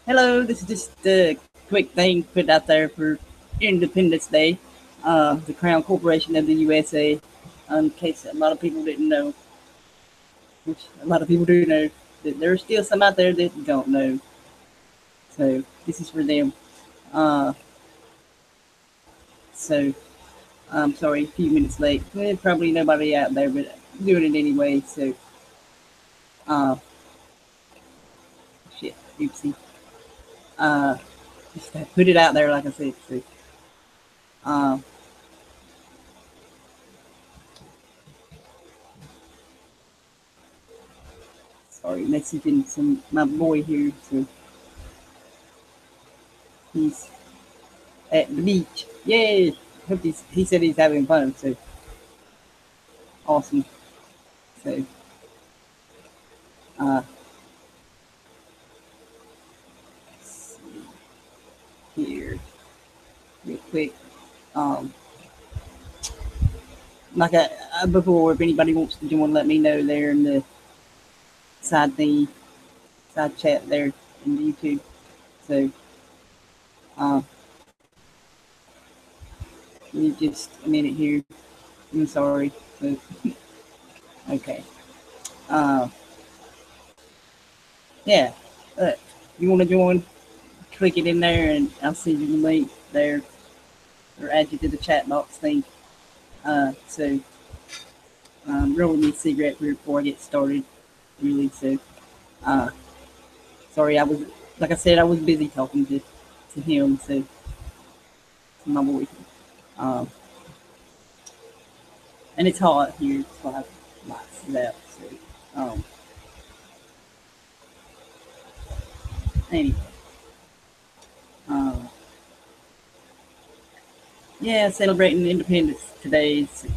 Hello, this is just a quick thing put out there for Independence Day, the Crown Corporation of the USA. In case a lot of people didn't know, which a lot of people do know, that there are still some out there that don't know. So this is for them. Uh, so I'm sorry, a few minutes late. Probably nobody out there, but I'm doing it anyway. So uh, shit, oopsie. Uh, just put it out there, like I said. So, uh, sorry, messaging some my boy here. So he's at the beach. Yay! Hope he said he's having fun. So awesome. So uh, here real quick. Um, like before, if anybody wants to join, let me know there in the side thingy, side chat there in the YouTube. So uh, give me just a minute here. I'm sorry. So, okay. Uh, yeah. Uh, you want to join? Click it in there, and I'll send you the link there, or add you to the chat box thing. So rolling me a cigarette before I get started. Really, so uh, sorry, I was like I said, I was busy talking to him, so to my boy. Um, and it's hot here, so I have lights out. So anyway, uh, yeah, celebrating independence today. So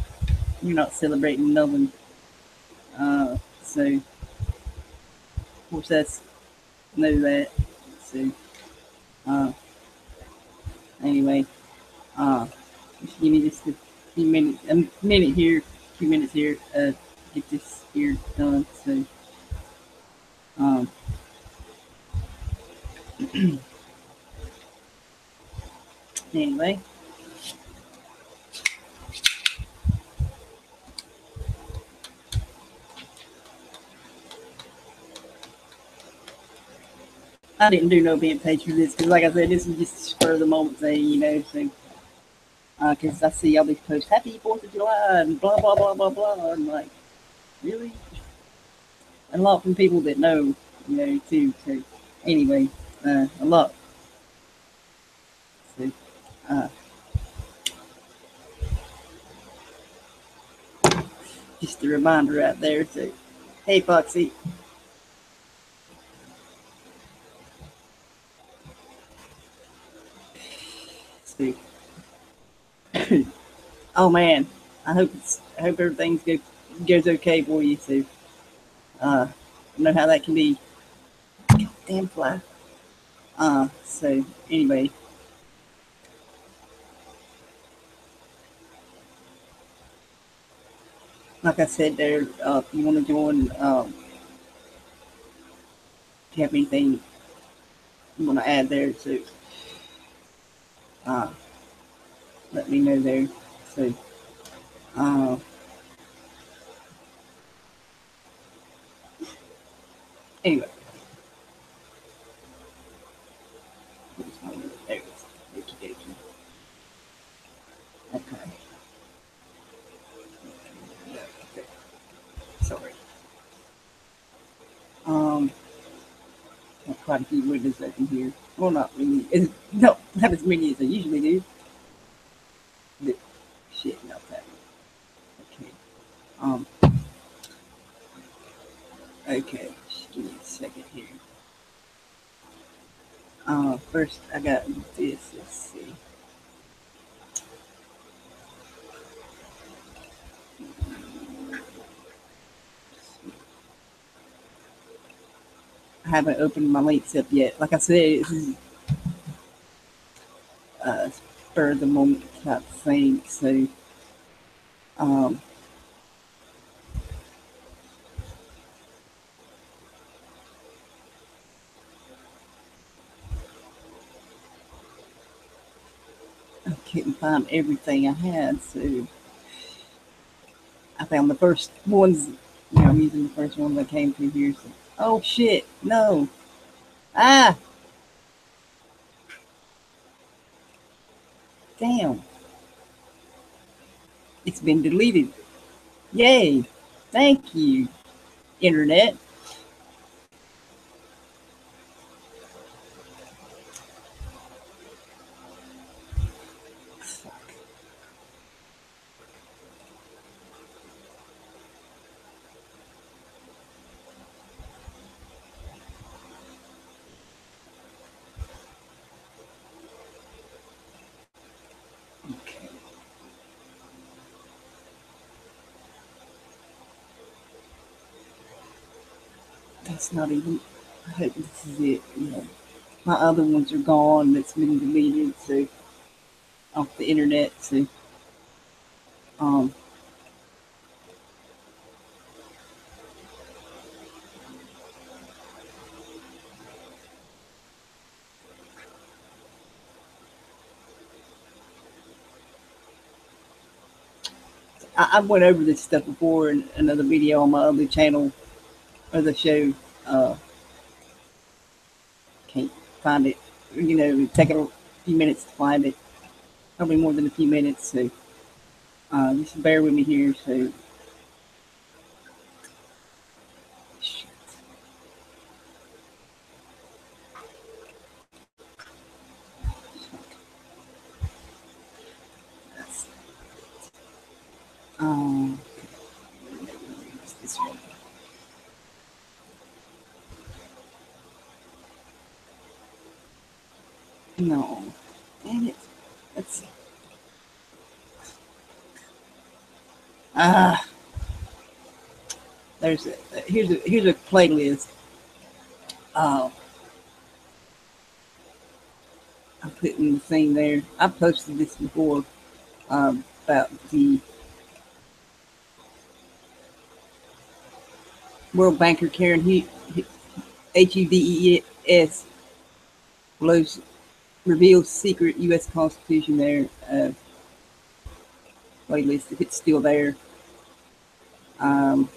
you're not celebrating nothing. So of course that's know that. So uh, anyway, uh, just give me just a minute here, 2 minutes here, get this here done. So um, anyway, I didn't do no bent page for this because, like I said, this is just a spur of the moment thing, you know. So because I see all these posts, Happy 4th of July and blah blah blah blah blah. I'm like, really? And a lot from people that know, you know, too. So anyway, a lot. So uh, just a reminder out there. So hey, Foxy. So, oh man, I hope goes okay for you. So I know how that can be. Damn fly. So anyway, like I said, there, if you want to join, if you have anything you want to add there, so uh, let me know there. So uh, anyway, there it is. Okey dokey. Okay. Okay. Sorry. Um, got quite a few windows open here. Well, not really. No, not as many as I usually do. But shit, not that. Okay. Um. Okay. Just give me a second here. First I got this. Let's see. I haven't opened my links up yet. Like I said, this is spur of the moment type thing. So, um, couldn't find everything I had, so I found the first ones. I'm using the first ones that came through here. So, oh shit! No! Ah! Damn! It's been deleted. Yay! Thank you, internet. Okay. That's not even. I hope this is it. Yeah. My other ones are gone. That's been deleted. So off the internet. So um, I went over this stuff before in another video on my other channel or the show. Uh, can't find it. It take a few minutes to find it. Probably more than a few minutes. So just bear with me here. So shit. That's, um, this one. No, dang it. Let's see. Ah, here's a playlist. Uh, I'm putting the thing there. I posted this before about the World Banker Karen Hudes blows reveals secret U.S. Constitution there. Playlist if it's still there. Um,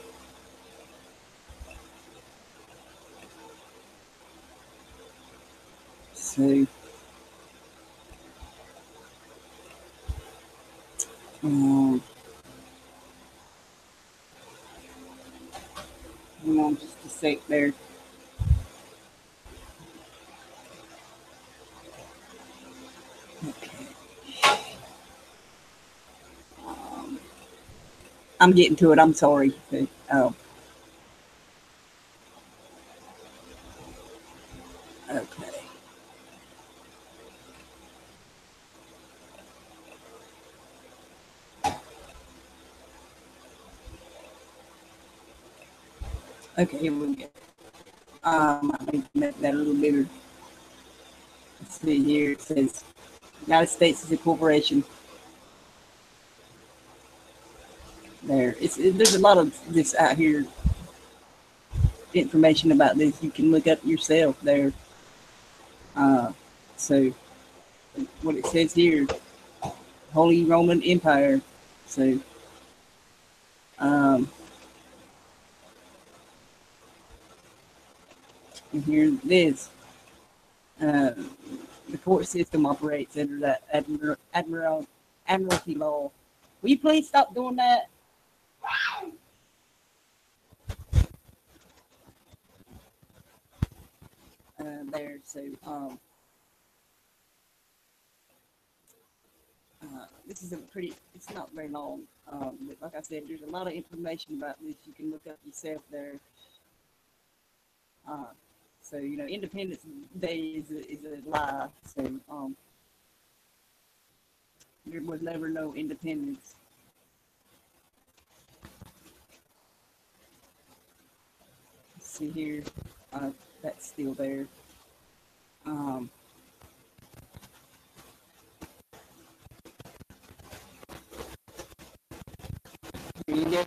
so um, hang on just a sec there. Okay. Um, I'm getting to it. I'm sorry. Okay. Okay, here we go. I need to make that a little bigger. Let's see here. It says United States is a corporation. There's a lot of this out here. Information about this you can look up yourself there. Uh, so what it says here, Holy Roman Empire. So um, and here it is. Uh, the court system operates under that admiralty law. Will you please stop doing that? There. So this is a pretty. It's not very long. But like I said, there's a lot of information about this you can look up yourself there. Uh, so Independence Day is a lie. So there was never no independence. Let's see here. That's still there. Um, Here you go.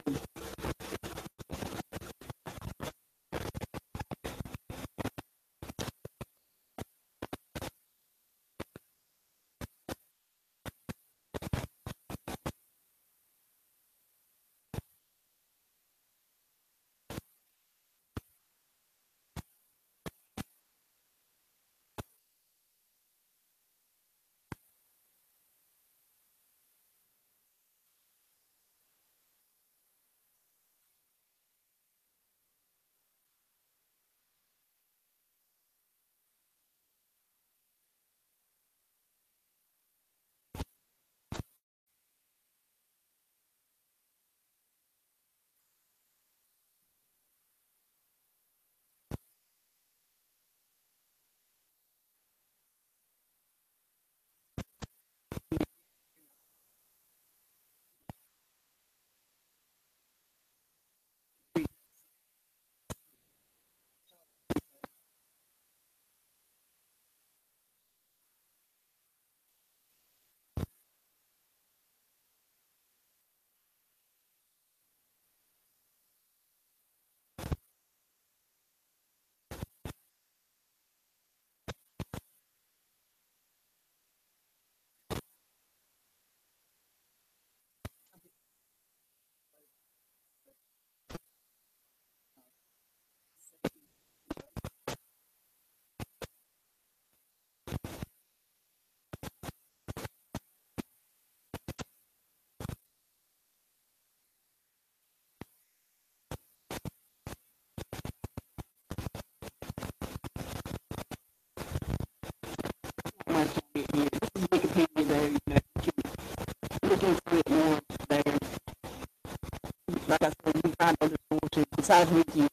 find other sources besides Wiki,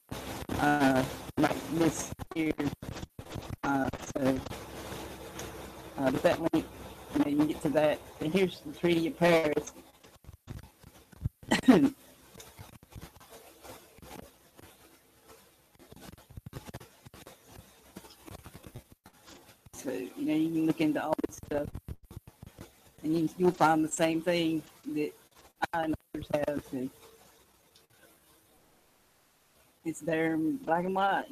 like this here. So with that link, you can get to that. And here's the Treaty of Paris. So you can look into all this stuff, and you'll find the same thing that I and others have. So it's there in black and white,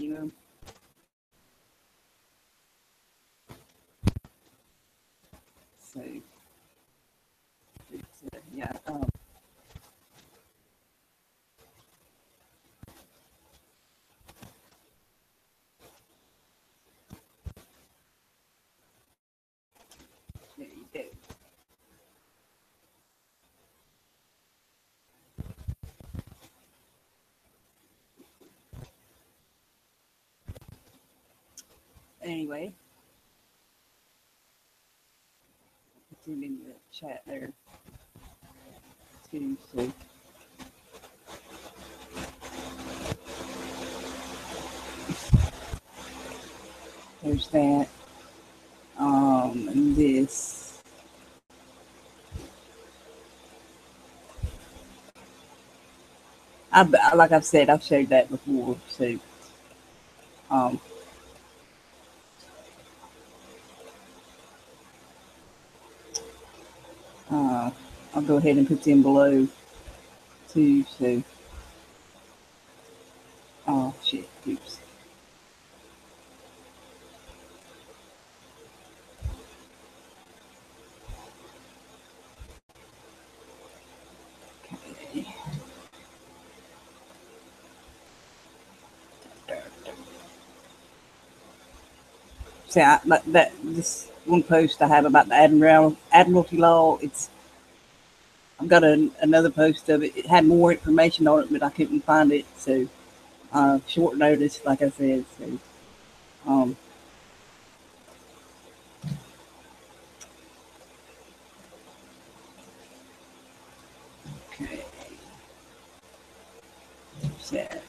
So yeah. There you go. Anyway, put it in the chat there too. So there's that. And this. Like I've said, I've showed that before. So, I'll go ahead and put them below too. So, oh shit, oops. Okay. So this one post I have about the Admiralty law. I've got another post of it. It had more information on it, but I couldn't find it. So, short notice, like I said. So, okay. Set.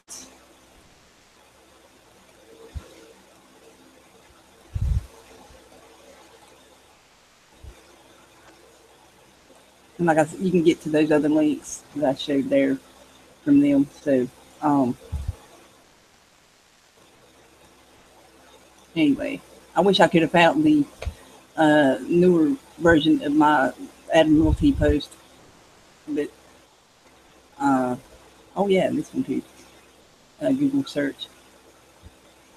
And like I said, you can get to those other links that I showed there from them. So, anyway, I wish I could have found the newer version of my Admiralty post, but oh yeah, this one too. Google search.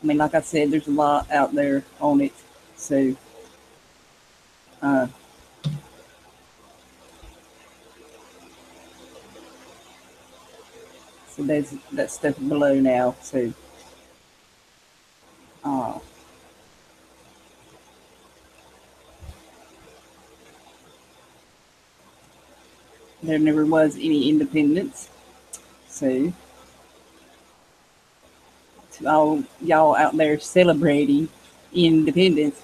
I mean, like I said, there's a lot out there on it. So, so there's that stuff below now. So, there never was any independence. So, to all y'all out there celebrating independence,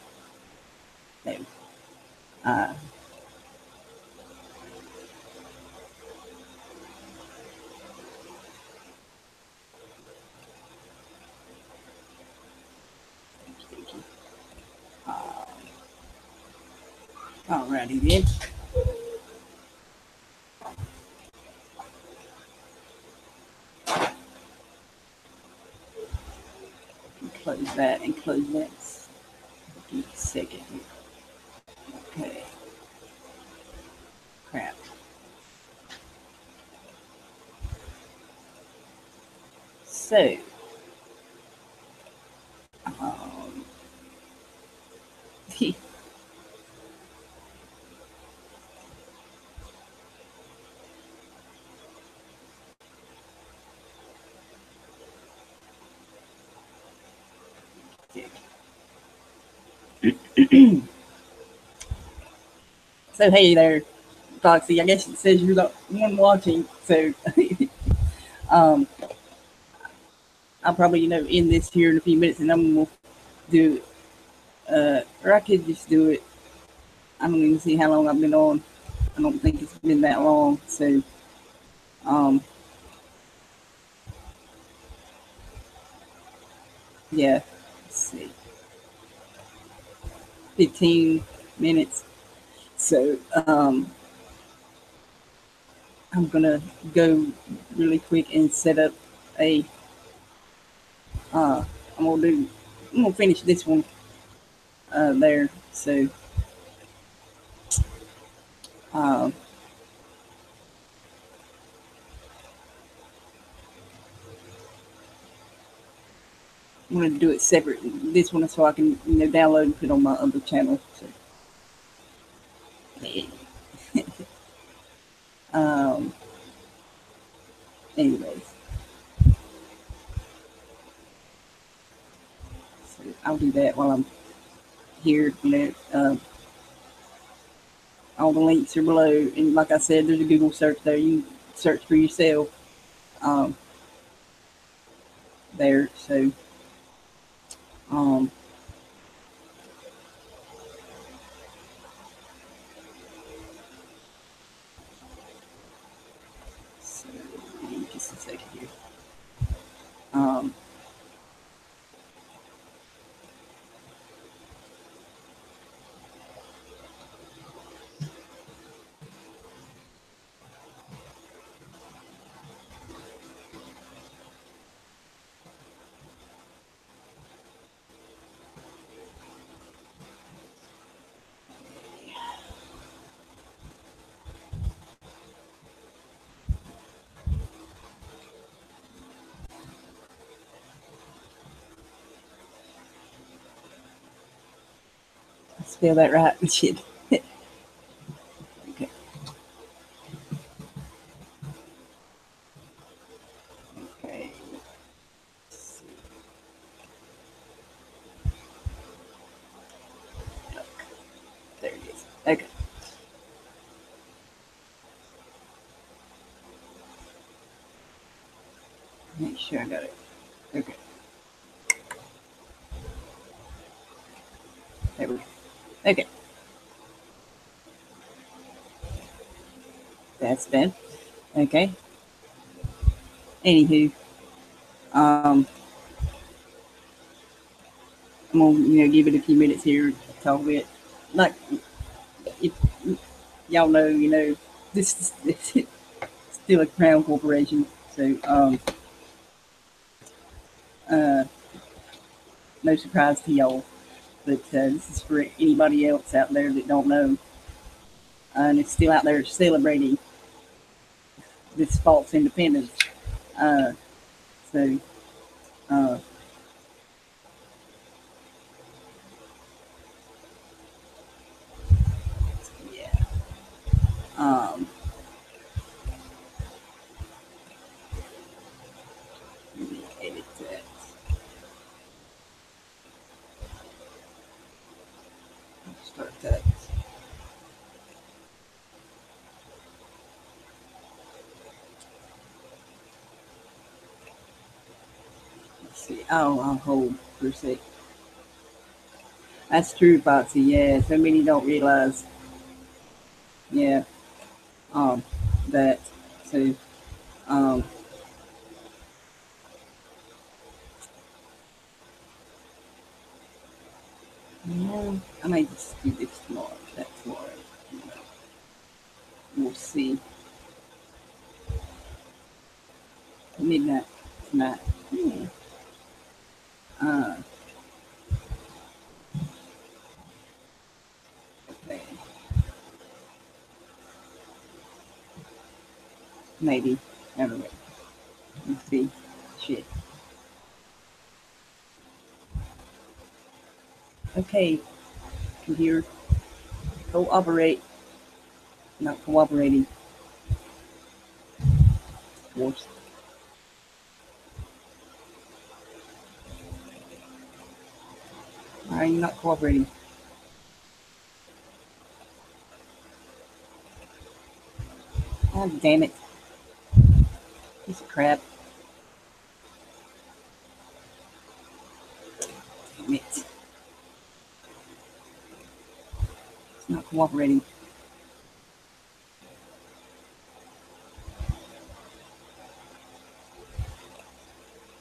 no. Alrighty then. Close that and close that. Give me a second here. Okay. Crap. So, so hey there, Foxy. I guess it says you're the one watching. So, I'll probably end this here in a few minutes, and I'm gonna do it. Or I could just do it. I don't even see how long I've been on. I don't think it's been that long. So, Yeah. Let's see. 15 minutes. So I'm gonna go really quick and set up a. Uh, I'm gonna do. I'm gonna finish this one there. So um, I'm gonna do it separate. This one so I can download and put on my other channel. So um, anyways, so I'll do that while I'm here. All the links are below, and like I said, there's a Google search there. You can search for yourself um, there. Um, so just a second here. Um, spell that right. Shit. Okay. Okay. There it is. Okay. Make sure I got it. Okay. There we go. Okay. That's done. Okay. Anywho, um, I'm gonna give it a few minutes here to talk a bit. Like if y'all know, this is still a crown corporation, so uh, no surprise to y'all. But this is for anybody else out there that don't know, and it's still out there celebrating this false independence. Uh, so uh, yeah, um, let me edit that. Start that. Let's see. Oh, I'll hold for a sec. That's true, Foxy. Yeah, so many don't realize. Yeah, um, that. So, um, yeah, I might just do this tomorrow. That tomorrow. We'll see. Midnight tonight. Yeah. Uh, okay. Maybe. I don't know. Let's see. Shit. Okay. Computer. Cooperate. Not cooperating. Of course. I'm not cooperating. God damn it. Piece of crap. Damn it. It's not cooperating.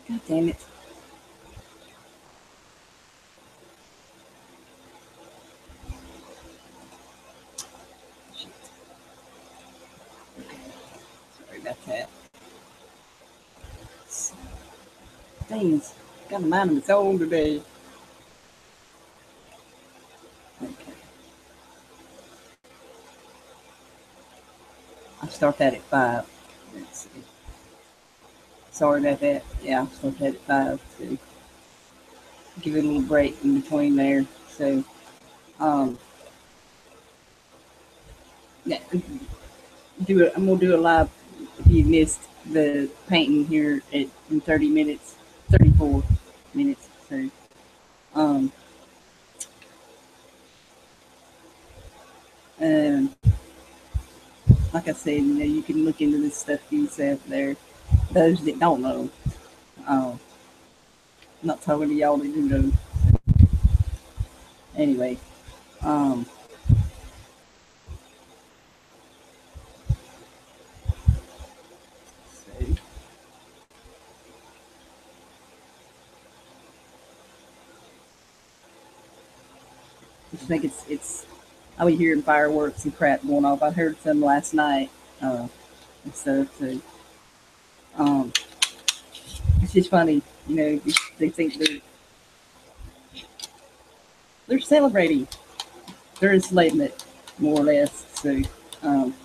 God damn it. cat. Things got a mind of its own today. Okay. I start that at 5. Let's see. Sorry about that. Yeah, I'll start that at 5 to give it a little break in between there. So, um, yeah, I'm gonna do a live if you missed the painting here in 30 minutes, 34 minutes. So, um, um, like I said, you can look into this stuff for yourself there. Those that don't know, I'm not talking to y'all that do know. Anyway, um, so I just think it's. I was hearing fireworks and crap going off. I heard some last night and stuff. So um, it's just funny, they think they're celebrating. They're enslaving it more or less. So um,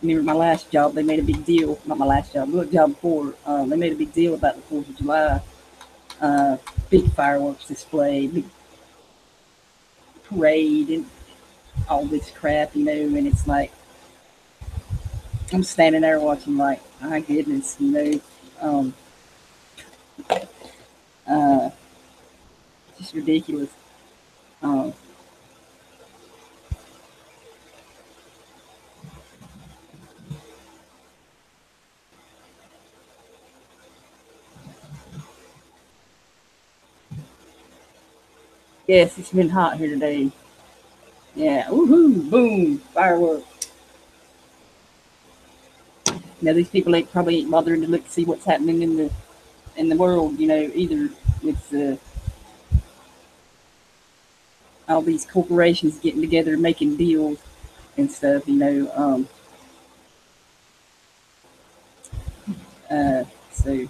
remember my last job, they made a big deal. Not my last job, the job before. They made a big deal about the 4th of July. Uh, Big fireworks display, big parade, and all this crap, and it's like I'm standing there watching, like, my goodness, um, uh, just ridiculous. Um, yes, it's been hot here today. Yeah, woohoo, boom, fireworks. Now these people ain't probably ain't bothering to look to see what's happening in the world, either with all these corporations getting together and making deals and stuff. So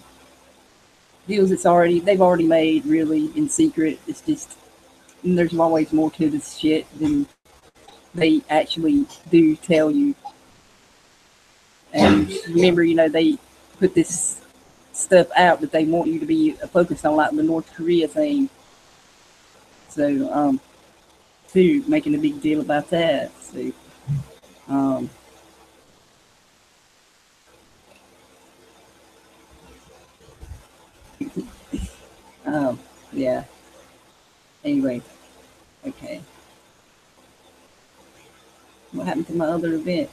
deals they've already made really in secret. It's just there's always more to this shit than they actually do tell you. And remember, they put this stuff out that they want you to be focused on, like the North Korea thing. So, too, making a big deal about that. So, um, um, yeah. Anyway, okay. What happened to my other event?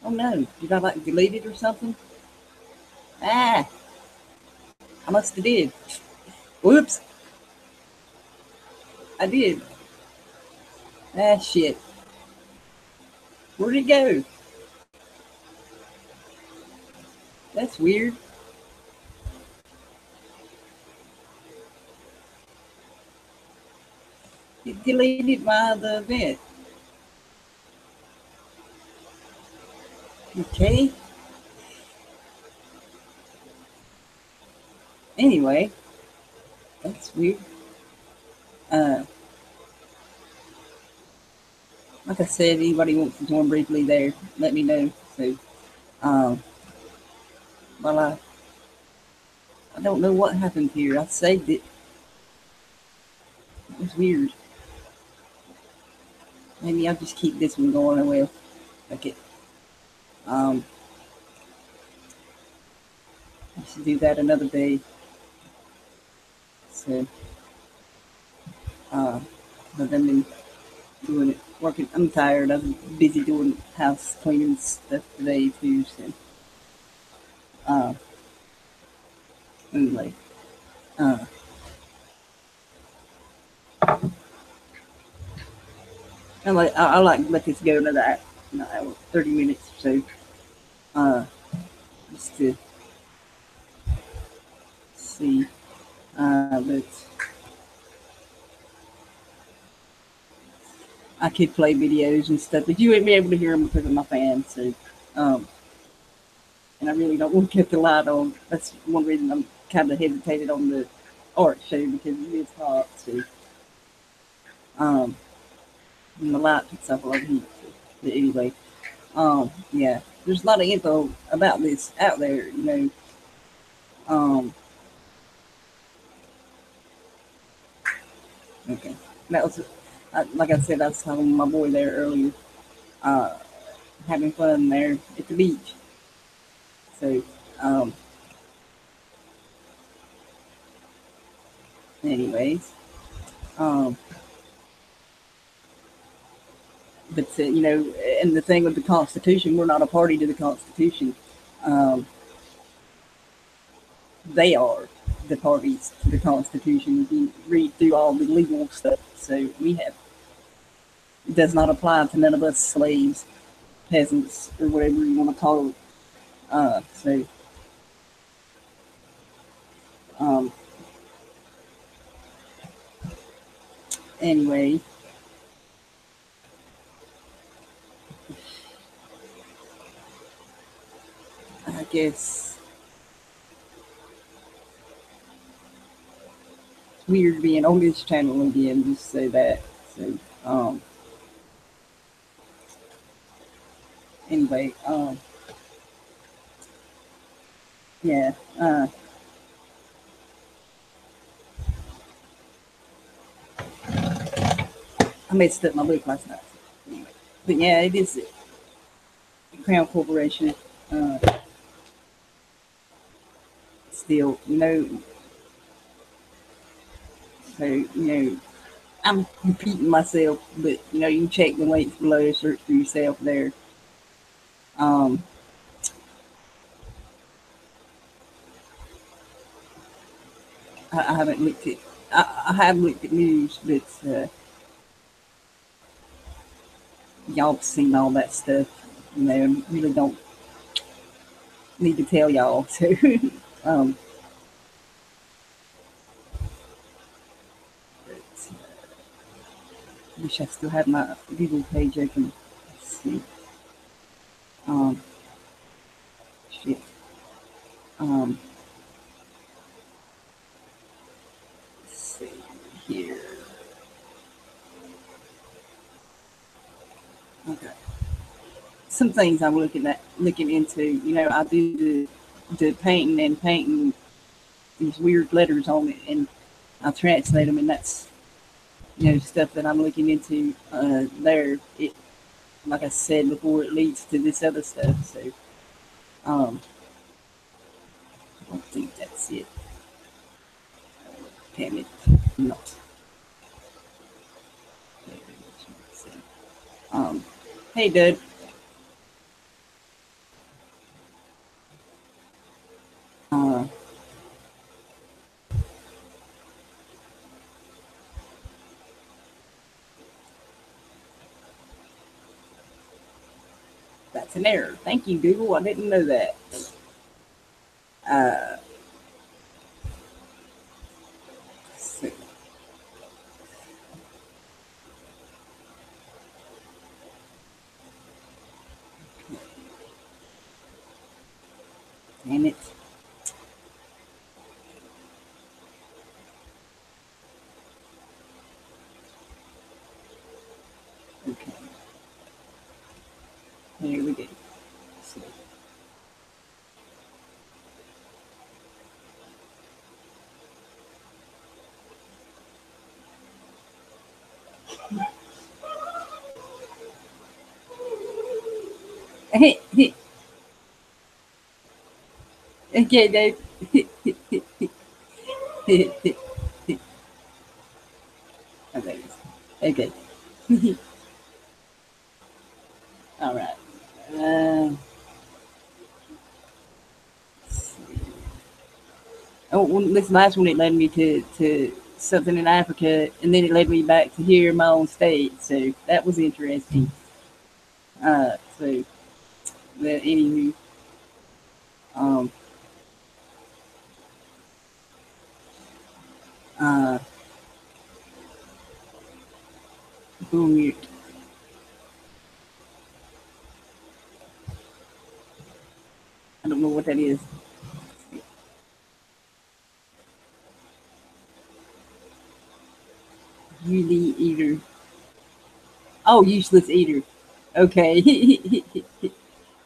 Oh no, did I like delete it or something? Ah, I must have did. Whoops, I did. Ah, shit. Where'd it go? That's weird. It deleted my other event. Okay. Anyway, that's weird. Uh, like I said, anybody wants to join briefly there, let me know. So, um, well, I don't know what happened here. I saved it. It was weird. Maybe I'll just keep this one going. I will. Okay. Um, I should do that another day. So, uh, but I've been doing it, working. I'm tired. I'm busy doing house cleaning stuff today too. So, uh, anyway, uh, I like to let this go another hour, 30 minutes or so. Uh, just to see. But I could play videos and stuff, but you wouldn't be able to hear them because of my fan. So, um, and I really don't want to cut the light on. That's one reason I'm kind of hesitated on the art show because it is hot. So, um, and the light picks up a lot of heat. But anyway, yeah, there's a lot of info about this out there. Um, okay, that was like I said, I was telling my boy there earlier, uh, having fun there at the beach. So, um, anyways, um, but and the thing with the Constitution, we're not a party to the Constitution. Um, they are the parties to the Constitution. If you read through all the legal stuff, so we have it does not apply to none of us slaves, peasants, or whatever you want to call it. So um, anyway, I guess it's weird being on this channel again. Just say that. So anyway, yeah. I messed up my book last night. Anyway, but yeah, it is Crown Corporation. Uh, Still, so I'm repeating myself, but you can check the links below, search for yourself there. Um, I haven't looked at. I have looked at news, but y'all have seen all that stuff. Really don't need to tell y'all. So, um, but, wish I still had my Google page open. Let's see. Um, shit. Um, let's see here. Okay. Some things I'm looking into. I do the painting these weird letters on it, and I translate them, and that's stuff that I'm looking into. There, it like I said before, it leads to this other stuff. So, um, I don't think that's it. Damn it, not. Um, hey, dude. Uh, that's an error. Thank you, Google. I didn't know that. Uh, so, damn it. Okay, here we go. So, okay, Dave. Okay. Okay. All right. Uh, well, this last one it led me to something in Africa, and then it led me back to here in my own state. So that was interesting. So the anywho, um, uh, boom mute. what that is. Uni eater. Oh, useless eater. Okay.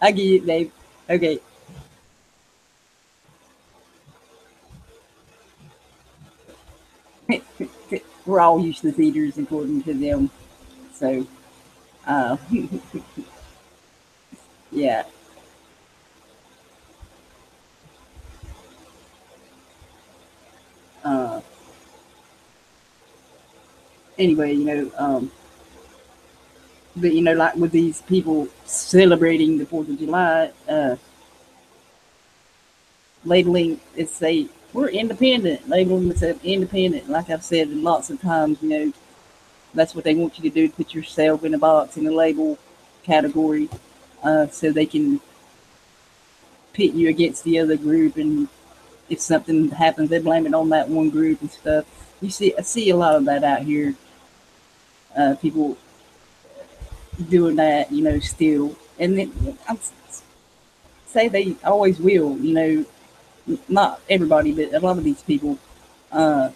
I get it, babe. Okay. We're all useless eaters according to them. So, uh, yeah. Uh, anyway, but like with these people celebrating the 4th of July, labeling it say we're independent, labeling themselves independent. Like I've said lots of times, that's what they want you to do, put yourself in a box, in a label category, so they can pit you against the other group. And if something happens, they blame it on that one group and stuff. I see a lot of that out here. People doing that, still. And then I say they always will, not everybody, but a lot of these people. Uh,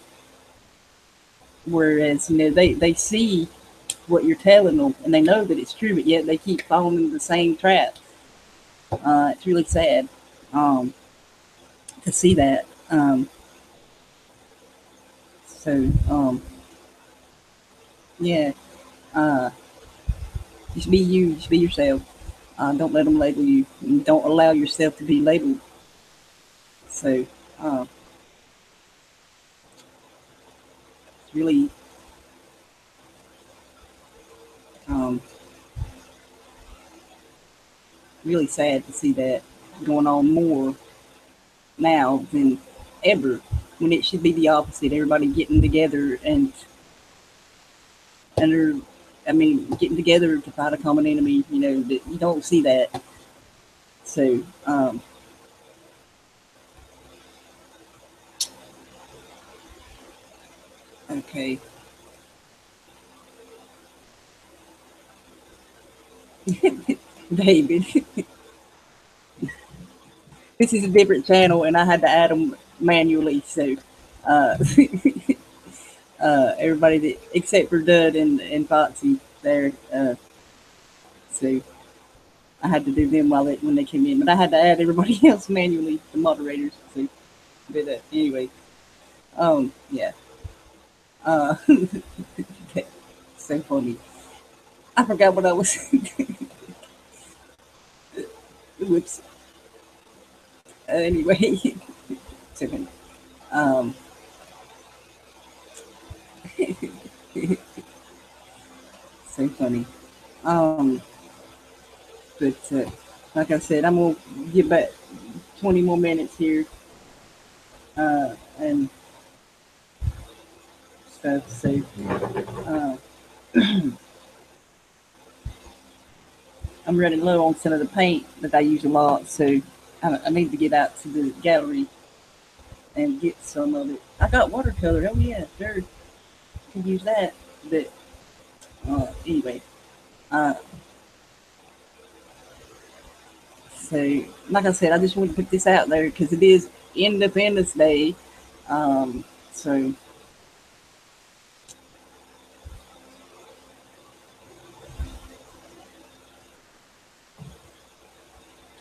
Whereas, they see what you're telling them and they know that it's true, but yet they keep falling into the same trap. It's really sad um, to see that. So, yeah, uh, just be you, just be yourself. Don't let them label you. And don't allow yourself to be labeled. So, uh, it's really, um, really sad to see that going on more now than ever, when it should be the opposite. Everybody getting together and I mean, getting together to fight a common enemy. You don't see that. So, okay, David, this is a different channel, and I had to add them manually. So, uh, everybody that except for Dud and Foxy there. So I had to do them when they came in, but I had to add everybody else manually, the moderators. So, but anyway, yeah. Uh, so funny. I forgot what I was. Whoops. Anyway, so, um, so funny. Um, but like I said, I'm gonna give back 20 more minutes here, and stuff. So, uh, I'm running low on some of the paint that I use a lot, so I need to get out to the gallery and get some of it. I got watercolor. Oh yeah, sure, can use that. But anyway, uh, so like I said, I just want to put this out there because it is Independence Day. So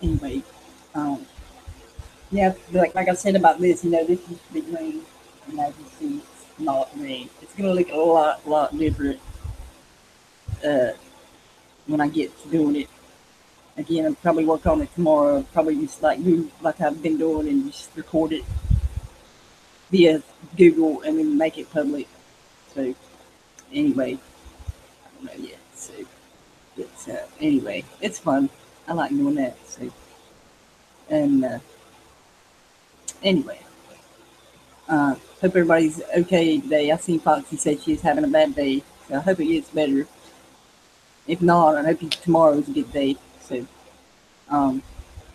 anyway, um, yeah, like I said about this, this used to be green, and as you see, it's not green. It's gonna look a lot different uh, when I get to doing it again. I'll probably work on it tomorrow. Probably just like do like I've been doing and just record it via Google and then make it public. So anyway, I don't know yet. So it's anyway, it's fun. I like doing that. So and anyway, hope everybody's okay today. I seen Foxy say she's having a bad day, so I hope it gets better. If not, I hope tomorrow's a good day. So um,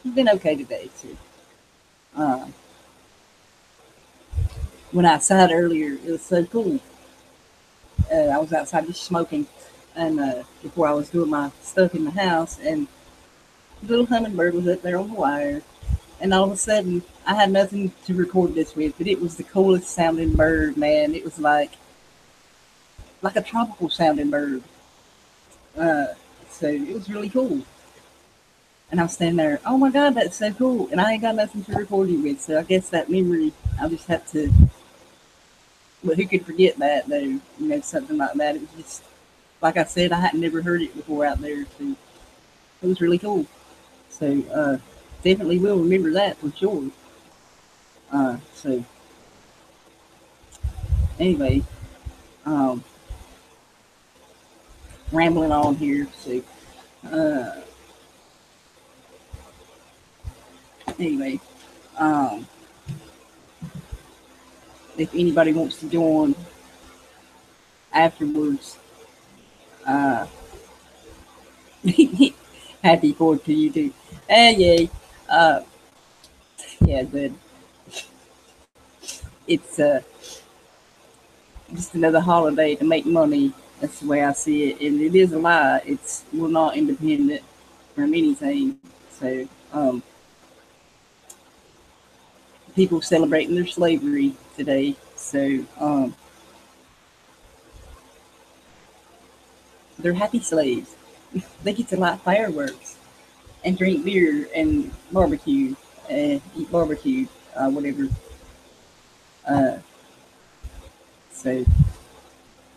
it's been okay today. So uh, went outside earlier. It was so cool. I was outside just smoking, and before I was doing my stuff in the house, and the little hummingbird was up there on the wire, And all of a sudden, I had nothing to record this with, but it was the coolest sounding bird, man. It was like a tropical sounding bird. Uh, so it was really cool. And I was standing there, oh my God, that's so cool. And I ain't got nothing to record it with. So I guess that memory, I just have to, well, who could forget that though? You know, something like that. It was just, like I said, I hadn't never heard it before out there. So it was really cool. So definitely will remember that for sure. So anyway, um, rambling on here. So uh, anyway, um, if anybody wants to join afterwards, uh, happy for to you too. Hey, yay. Uh, yeah, good. It's just another holiday to make money. That's the way I see it, and it is a lie. It's we're not independent from anything. So people celebrating their slavery today. So they're happy slaves. They get to light fireworks and drink beer and barbecue, eat barbecue, whatever. Uh, so,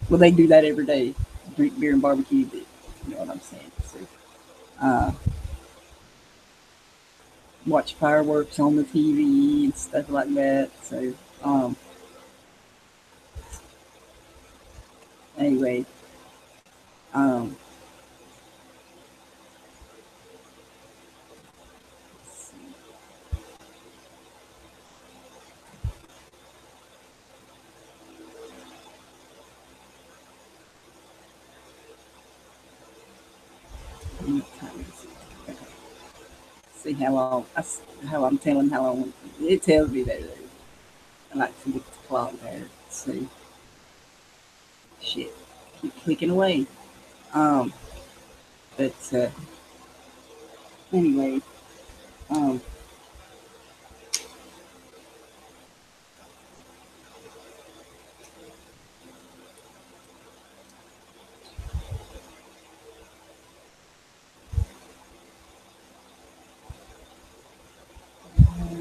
well, they do that every day, drink beer and barbecue. But you know what I'm saying? So, uh, watch fireworks on the TV and stuff like that. So, anyway, um, what time is it? Okay. See how long? How I'm telling how long it tells me that. I like to look at the clock there. See, shit, keep clicking away. Um, but anyway, um,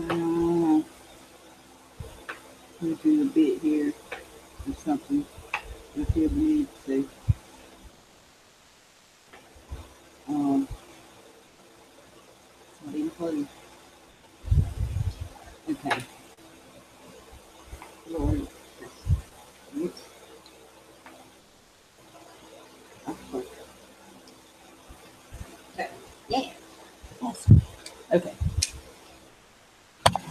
uh, we'll do a bit here or something. I feel the need to. Um, it's not even funny. Okay, Lord, whoops, okay, yeah, awesome. Okay,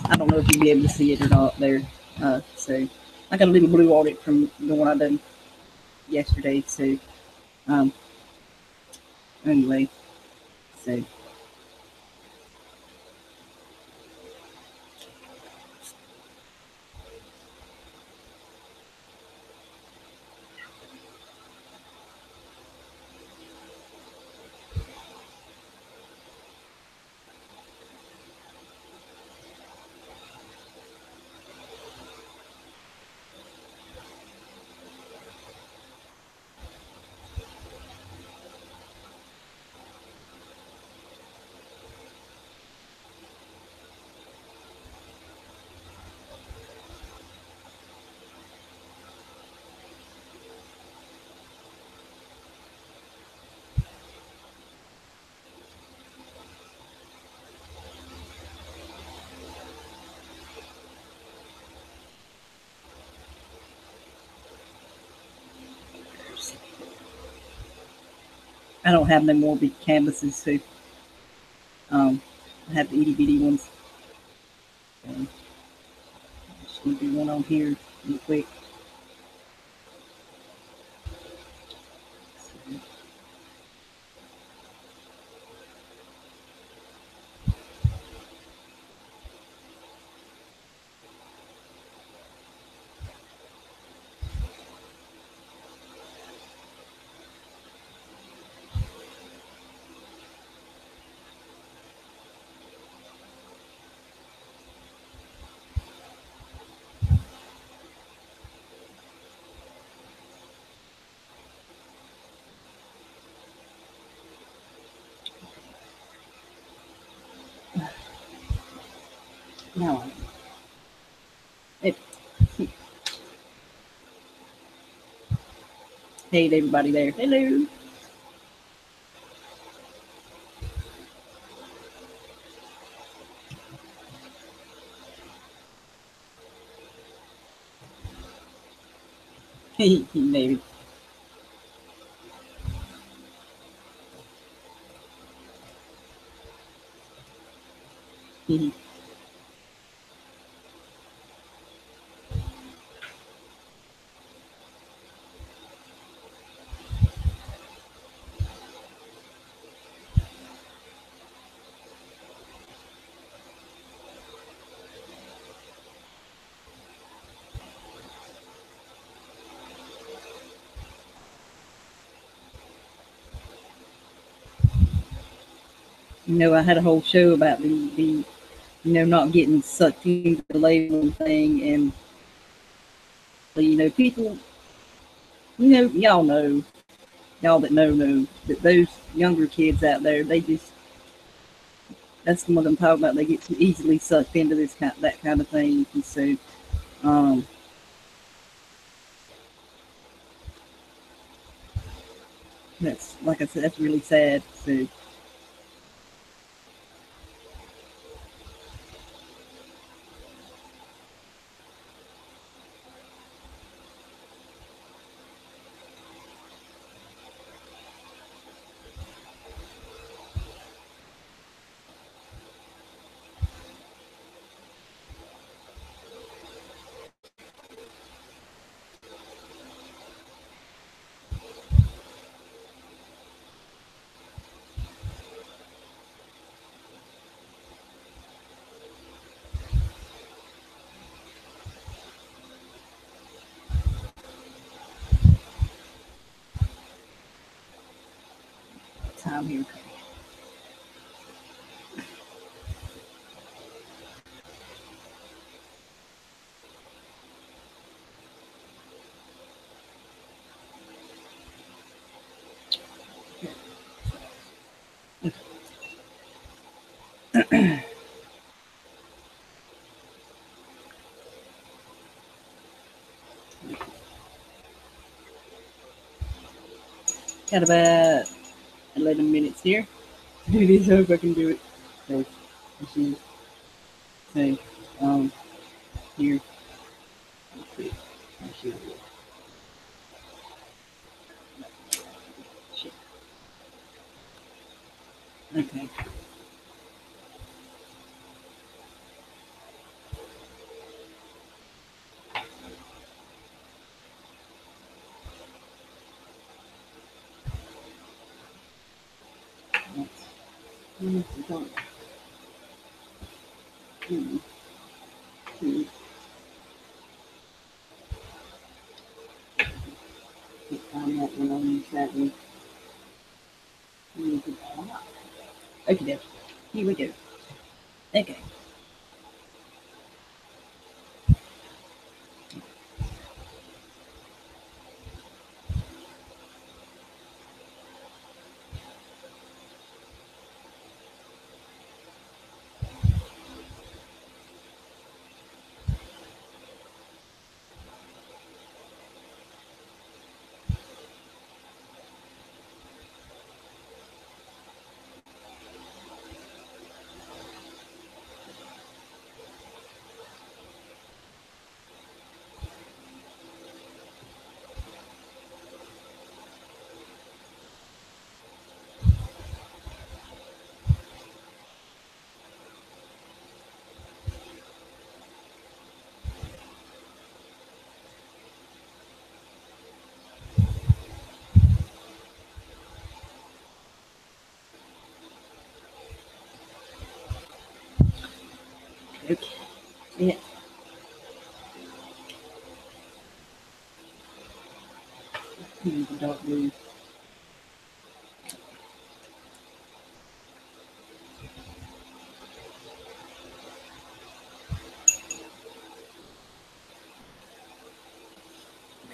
I don't know if you'll be able to see it or not there. So I got a little blue on it from the one I done yesterday. So um, anyway, so I don't have no more big canvases. So I have the itty bitty ones. Um, just gonna do one on here real quick. No. It, hey, everybody there. Hello. Hey, maybe. I had a whole show about the not getting sucked into the labeling thing, and people, y'all that know that those younger kids out there, they just that's what I'm talking about. They get too easily sucked into that kind of thing, and so um, that's like I said, that's really sad. So time here. Got about 11 minutes here to do this. Hope I can do it. So, machine. So, here. Let's see. I should. Shit. Okay. Let's see. Find that one on that one. Okay, here we go. Okay. Okay. Yeah. Here's the dark blue.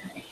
Okay.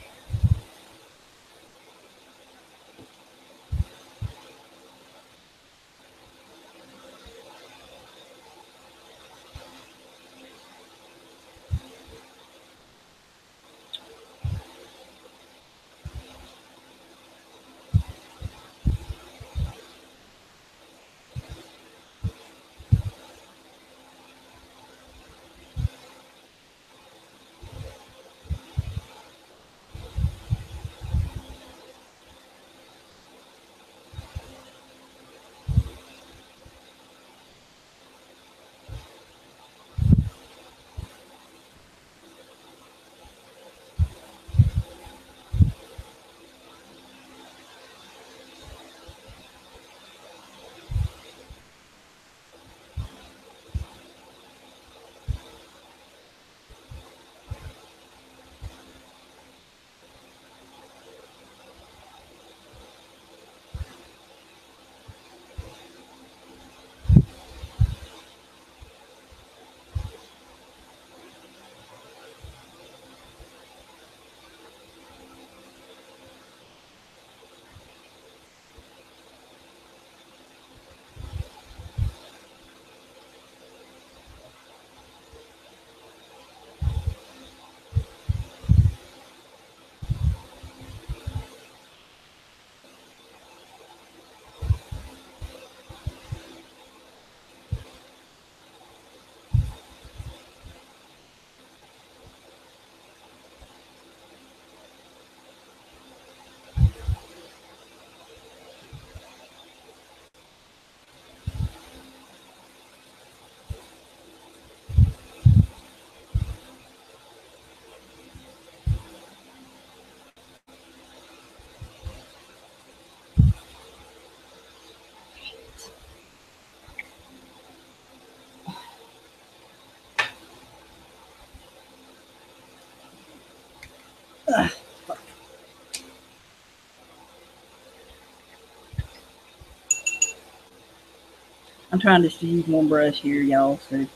I'm trying just to use one brush here, y'all. So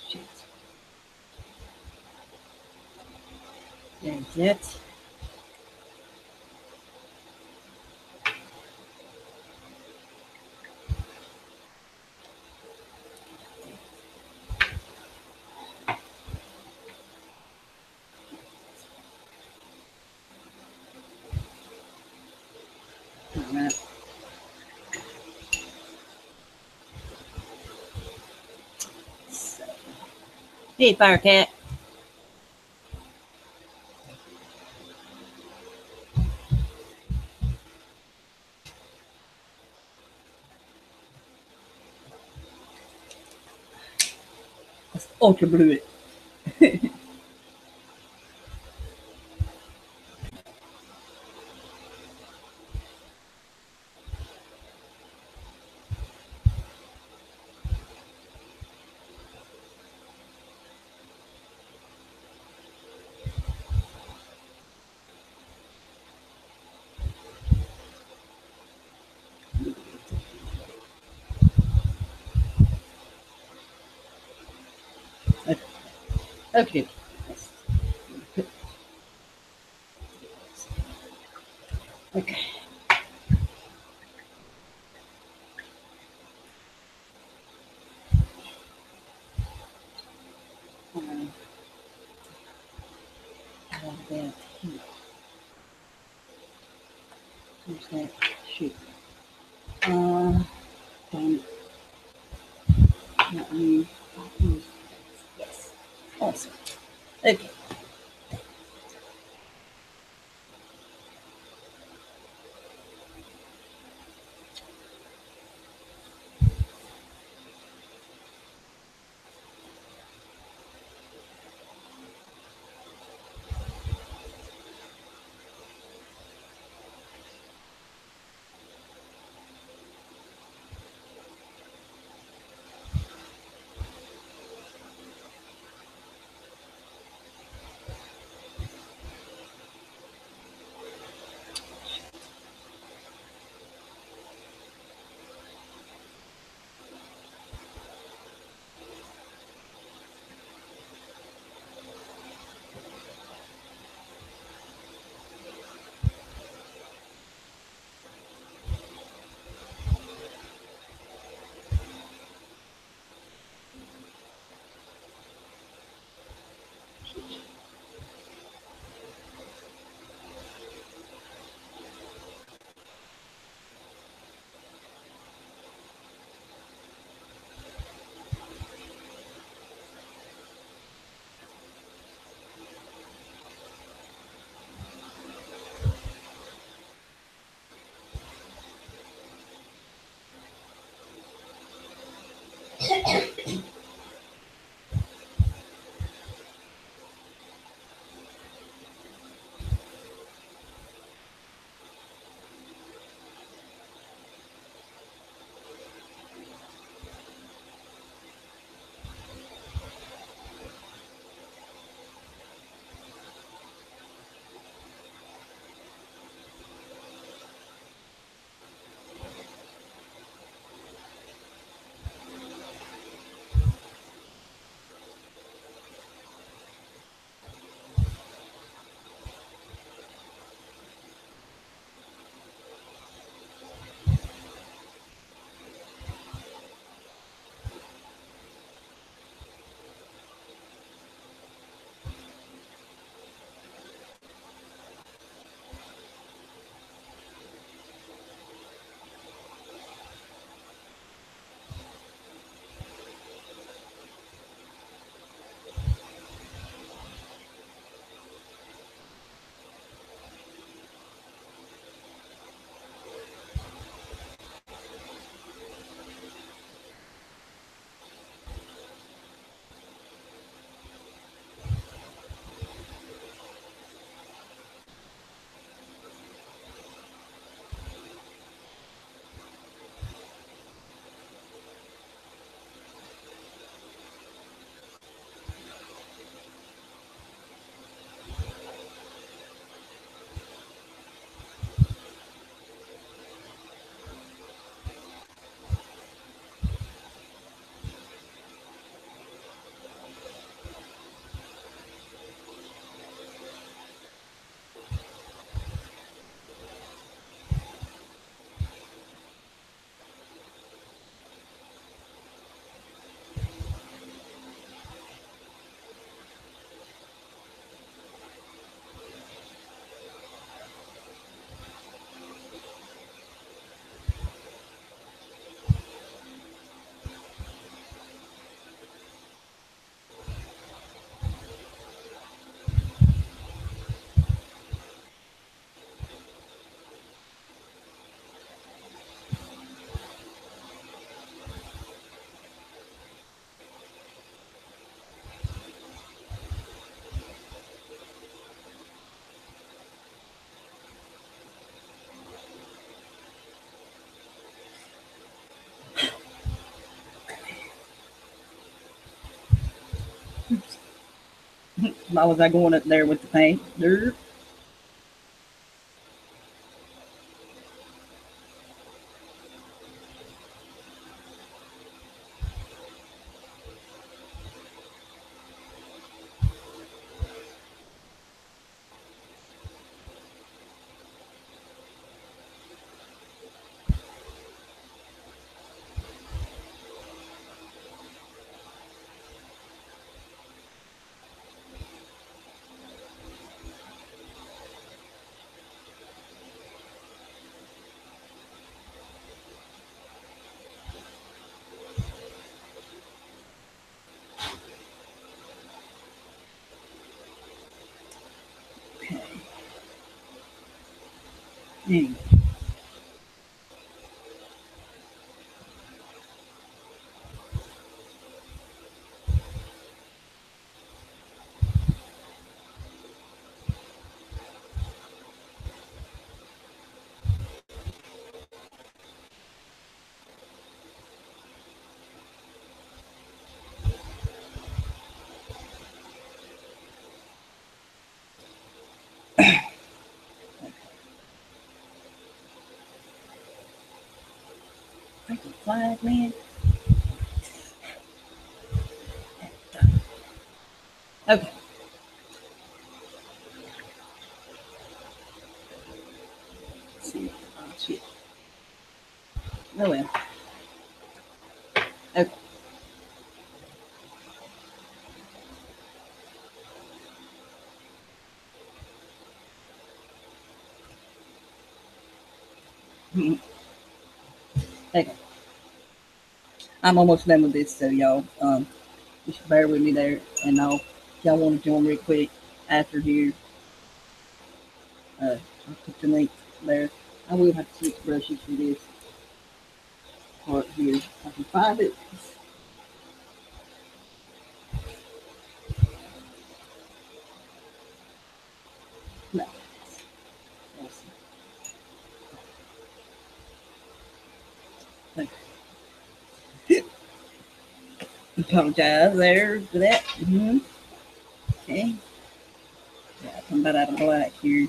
shit. There's it. All right. So, hey, Firecat. Let's ultra blue it. Okay. Okay. Um, that here. Where's that? Shoot. Dang it. Not me. Yes. Awesome. Okay. Why was I going up there with the paint? Dirt. Okay. Anyway. Freaking flag, man. Okay. Let's see. Oh, shit. Oh, well. Okay. Okay. I'm almost done with this, so y'all, just bear with me there, and if y'all want to join real quick after here, I'll put the link there. I will have to switch brushes for this part here. If I can find it. I apologize there for that. Okay. Yeah, come about out of black here.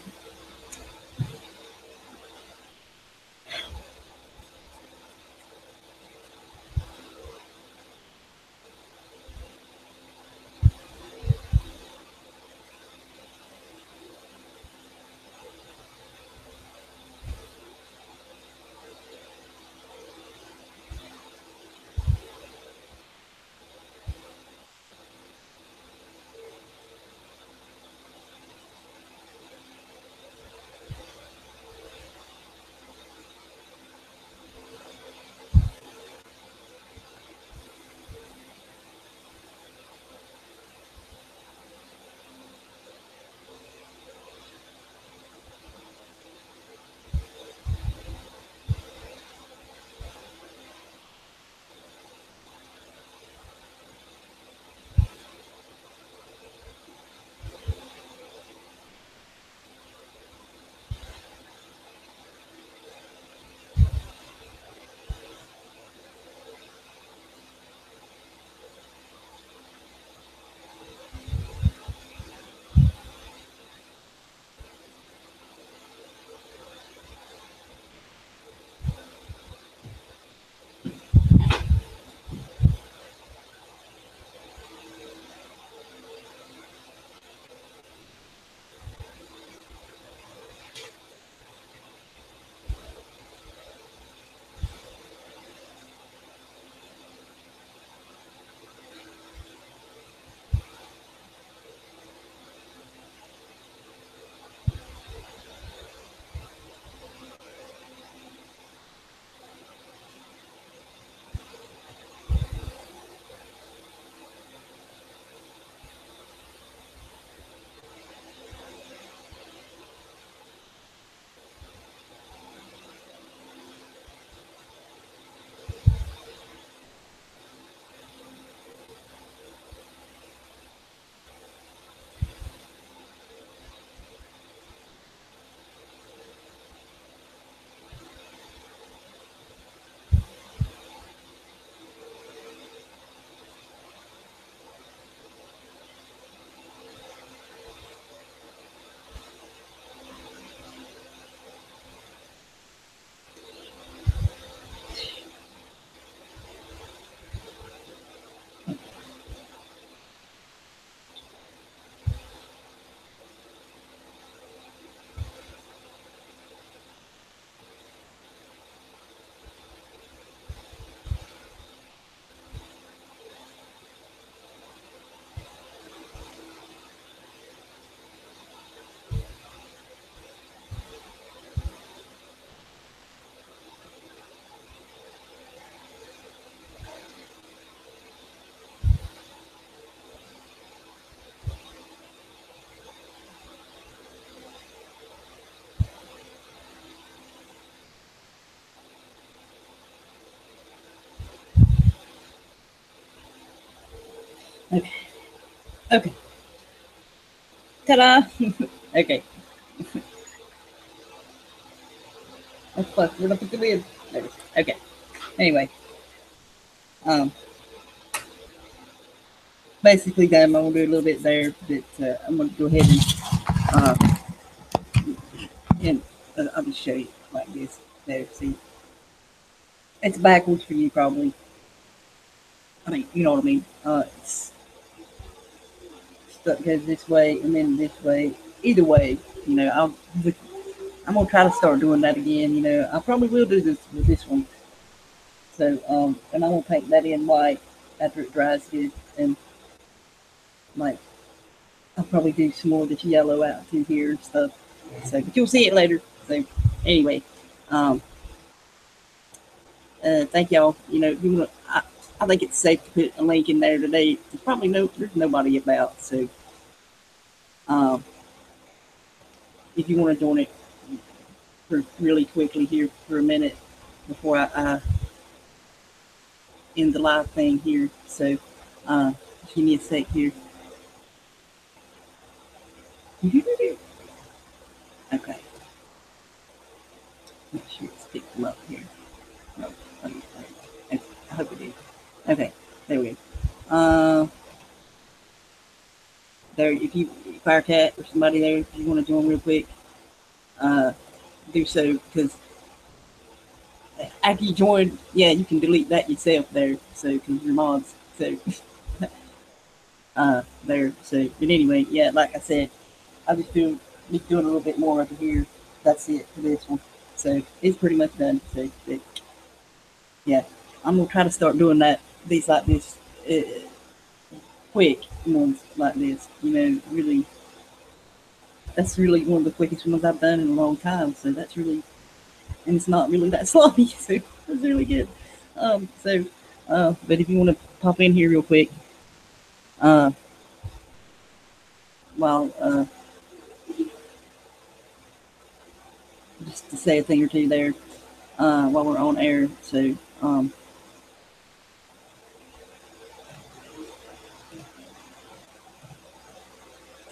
Okay. Okay. Ta-da! Okay. Oh fuck, where'd I put the lid? There it is. Okay. Anyway, um, basically, I'm gonna do a little bit there, but I'm gonna go ahead uh, and I'll just show you like this. There, see, it's backwards for you probably. I mean, you know what I mean. It's stuff goes this way and then this way. Either way, you know, I'm gonna try to start doing that again. You know, I probably will do this with this one. So, and I'm gonna paint that in white after it dries good, and like I'll probably do some more of this yellow out through here and stuff. So, but you'll see it later. So, anyway, um, thank y'all. You know, I think it's safe to put a link in there today. There's nobody about. So, um, if you want to join it for really quickly here for a minute before I end the live thing here. So, just give me a sec here. Okay, make sure it's picked them up here. No, I hope it did. Okay, there we go. There, if you Firecat or somebody there, if you want to join real quick, uh, do so because after you join, yeah, you can delete that yourself there. So because you're mods, so there. So, but anyway, yeah, like I said, I'll just be doing a little bit more over here. That's it for this one. So it's pretty much done. So but, yeah, I'm gonna try to start doing that these like this quick ones like this. You know, really, that's really one of the quickest ones I've done in a long time. So that's really, and it's not really that sloppy. So that's really good. So, but if you want to pop in here real quick, uh, while just to say a thing or two there, while we're on air. So,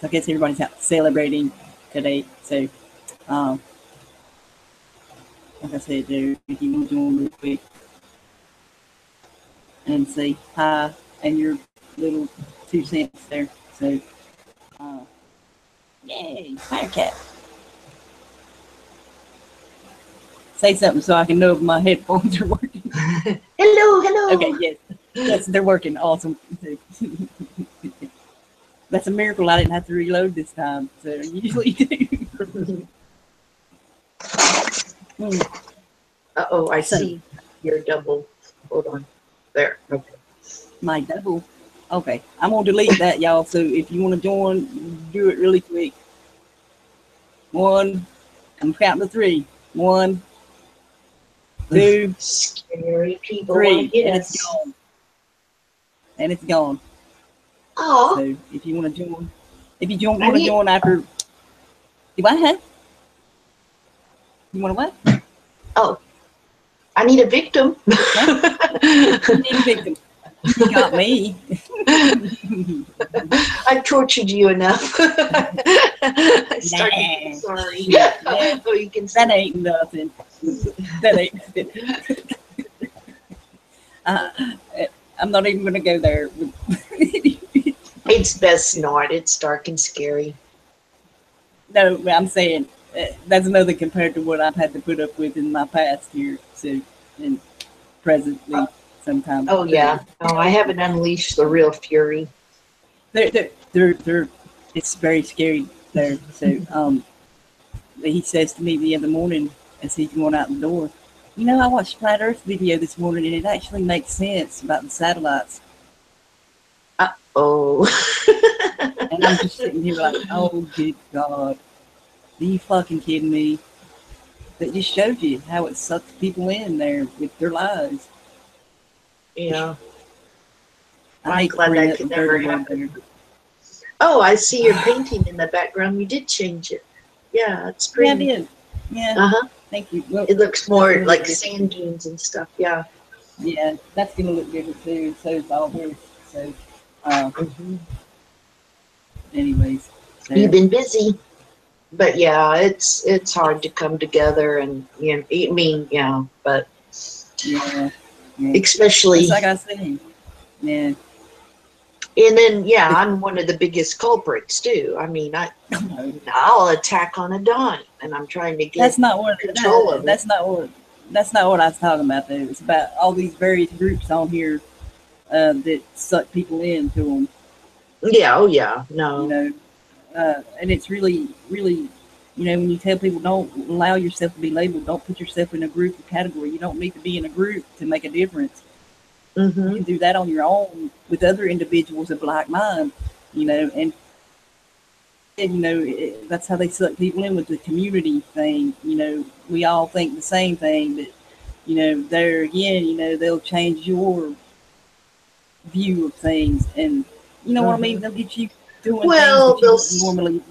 so I guess everybody's out celebrating today. So, um, like I said, there, if you want to join real quick and say hi and your little 2 cents there. So, uh, yay, Firecat. Say something so I can know if my headphones are working. Hello, hello. Okay, yes. Yes, they're working. Awesome. That's a miracle I didn't have to reload this time. So I usually do. Uh-oh, I So, see your double. Hold on. There. Okay. my double. Okay, I'm gonna delete that, y'all. So if you want to join, do it really quick. One, I'm counting to three. One, two, Scary people three, like and it's us. gone. And it's gone. Oh, So if you want to join, if you don't I want to need. join after, do I have? You want to what? Oh, I need a victim. Huh? You need a victim. You got me. I've tortured you enough. I started Nah. sorry. Yeah, Oh, you can that see. ain't nothing. That ain't nothing. Uh, I'm not even gonna go there. It's best not. It's dark and scary. No, I'm saying that's another compared to what I've had to put up with in my past here. So, and presently, sometimes. Oh yeah. Oh, I haven't unleashed the real fury. They're, it's very scary there. So, he says to me the other morning as he's going out the door, you know, I watched Flat Earth video this morning and it actually makes sense about the satellites. Oh. And I'm just sitting here like, oh, good God. Are you fucking kidding me? That just shows you how it sucks people in there with their lies. Yeah. I I'm hate to glad bring that up the could never dirty word happen. there. Oh, I see your painting in the background. You did change it. Yeah, it's Yeah, I pretty. did. Yeah, Uh-huh. thank you. Well, It looks that's more gonna look like different. sand dunes and stuff. Yeah. Yeah, that's gonna look different too. So is all this. So, uh, Hmm. anyways, You've there. been busy, but yeah, it's hard to come together, and you know, I mean, yeah, but Yeah, yeah. It's especially, like I said. Yeah. and then yeah, I'm one of the biggest culprits too. I mean, I'll attack on a dime, and I'm trying to get That's not what. control of it. That's not what. That's not what I was talking about. Though it's about all these various groups on here that suck people into them. Yeah. Oh yeah. You No. know, and it's really, really, you know, when you tell people don't allow yourself to be labeled, don't put yourself in a group or category. You don't need to be in a group to make a difference. You Hmm. can do that on your own with other individuals of like mind. You know, and you know that's how they suck people in with the community thing. You know, we all think the same thing, but you know, there again, you know, they'll change your view of things, and you know what I mean. Hmm. They'll get you doing things Well, that you wouldn't normally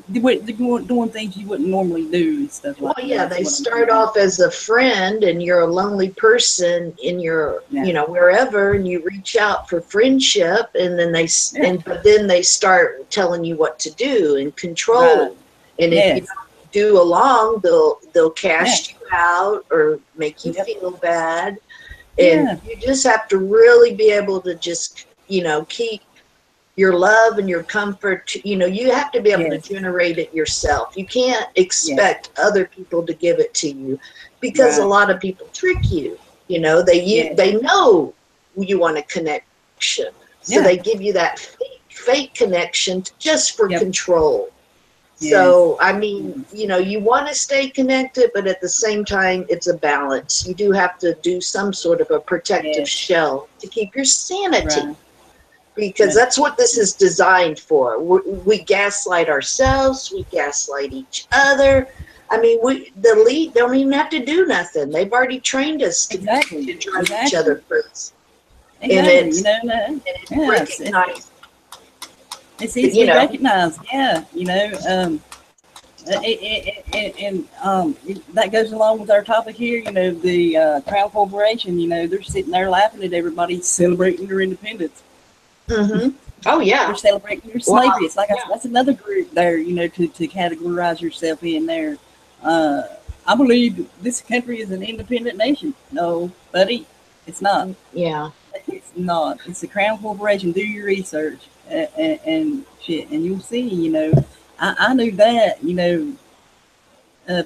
doing things you wouldn't normally do and stuff Well, like that. yeah, Is they what I'm start saying. off as a friend and you're a lonely person in your, Yeah, you know, wherever, and you reach out for friendship, and then yeah, but then they start telling you what to do and right. controlling. And if you Yes, don't do along, they'll yeah, cast you out or make you yep, feel bad. And Yeah. you just have to really be able to just, keep your love and your comfort. You have to be able to Yes. generate it yourself. You can't Yes. expect other people to give it to you, because a Right. lot of people trick you. Yes. They know you want a connection, so Yeah. they give you that fake connection just for Yep. control. Yes. So, I mean, you want to stay connected, but at the same time, it's a balance. You do have to do some sort of a protective Yes. shell to keep your sanity, Right. because Yep. that's what this is designed for. We gaslight ourselves, we gaslight each other. I mean, the elite don't even have to do nothing. They've already trained us to Exactly. drive each Exactly. other crazy. And Exactly. You know, no. it's Yeah. recognized, It's you easily know, recognized. Yeah. That goes along with our topic here. The Crown Corporation. They're sitting there laughing at everybody celebrating their independence. mm-hmm. Oh They're yeah. celebrating their Well, slavery. It's like yeah. that's another group there. To categorize yourself in there. Uh, I believe this country is an independent nation. No, buddy, it's not. Yeah. It's not. It's the Crown Corporation. Do your research and shit, and you'll see. I knew that.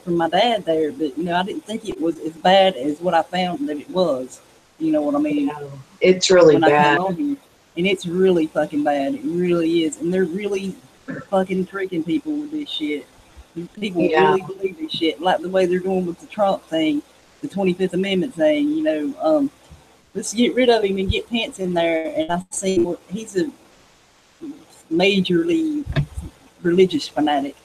From my dad there, but I didn't think it was as bad as what I found that it was. You know what I mean? Yeah. It's really When I came bad. on here, and it's really fucking bad. It really is, and they're really fucking tricking people with this shit. People Yeah. really believe this shit, like the way they're doing with the Trump thing, the 25th Amendment thing. Let's get rid of him and get Pence in there. And I see he's a majorly religious fanatic.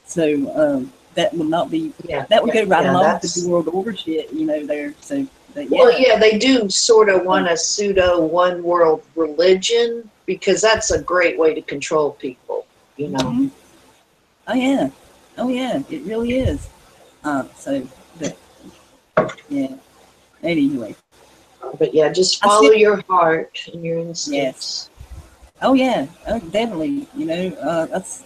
So that would not be, Yeah. that would go right Yeah. along with the world order shit, there. So, but Well, yeah. yeah, they do sort of want a pseudo one world religion, because that's a great way to control people. Mhm. Oh yeah. Oh yeah. It really is. But yeah. Anyway. But yeah, just I follow see. your heart and your Yes. instincts. Oh yeah. Oh, definitely. That's,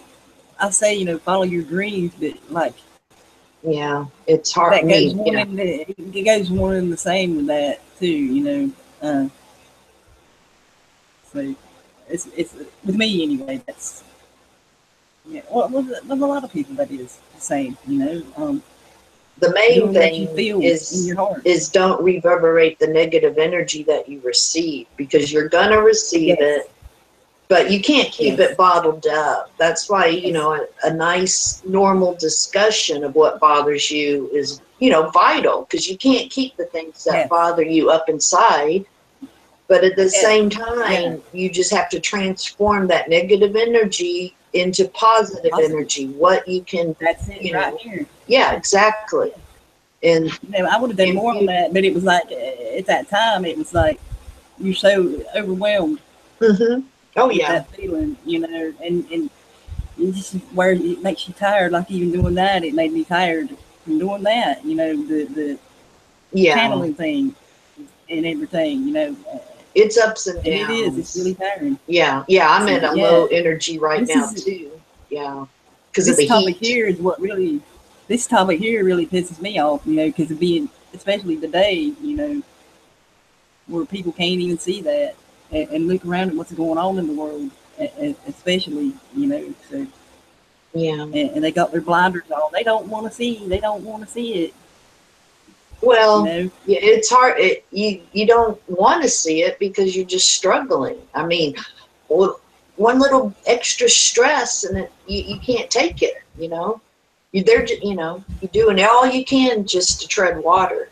I say, follow your dreams, but like, Yeah, it's hard. that goes one Yeah. in the, it goes one in the same with that too. So it's with me anyway. That's, yeah. Well, with a lot of people, that is the same. The main Doing what you thing feel in your heart. is don't reverberate the negative energy that you receive, because you're gonna receive Yes. it, but you can't keep Yes. it bottled up. That's why, Yes. a nice normal discussion of what bothers you is, vital, because you can't keep the things that Yes. bother you up inside. But at the Yeah. same Yeah. time, you just have to transform that negative energy into positive Positive. energy. What you can, That's it right here. yeah, exactly. And I would have done if more on that, but it was like at that time, it was like you're so overwhelmed mm-hmm. Oh with yeah. that feeling, and it's just where it makes you tired. Like even doing that, it made me tired from doing that. The Yeah. channeling thing and everything. It's ups and And it is. It's really downs. tiring. Yeah. Yeah. I'm So in a yeah, low energy right this now is too. Yeah. Because of this the topic heat. here is what really, this topic here really pisses me off. Because of being, especially today. Where people can't even see that and look around at what's going on in the world, especially. So. Yeah. And they got their blinders on. They don't want to see. They don't want to see it. Well, yeah, it's hard. You don't want to see it because you're just struggling. I mean, one little extra stress and you can't take it. You're doing all you can just to tread water.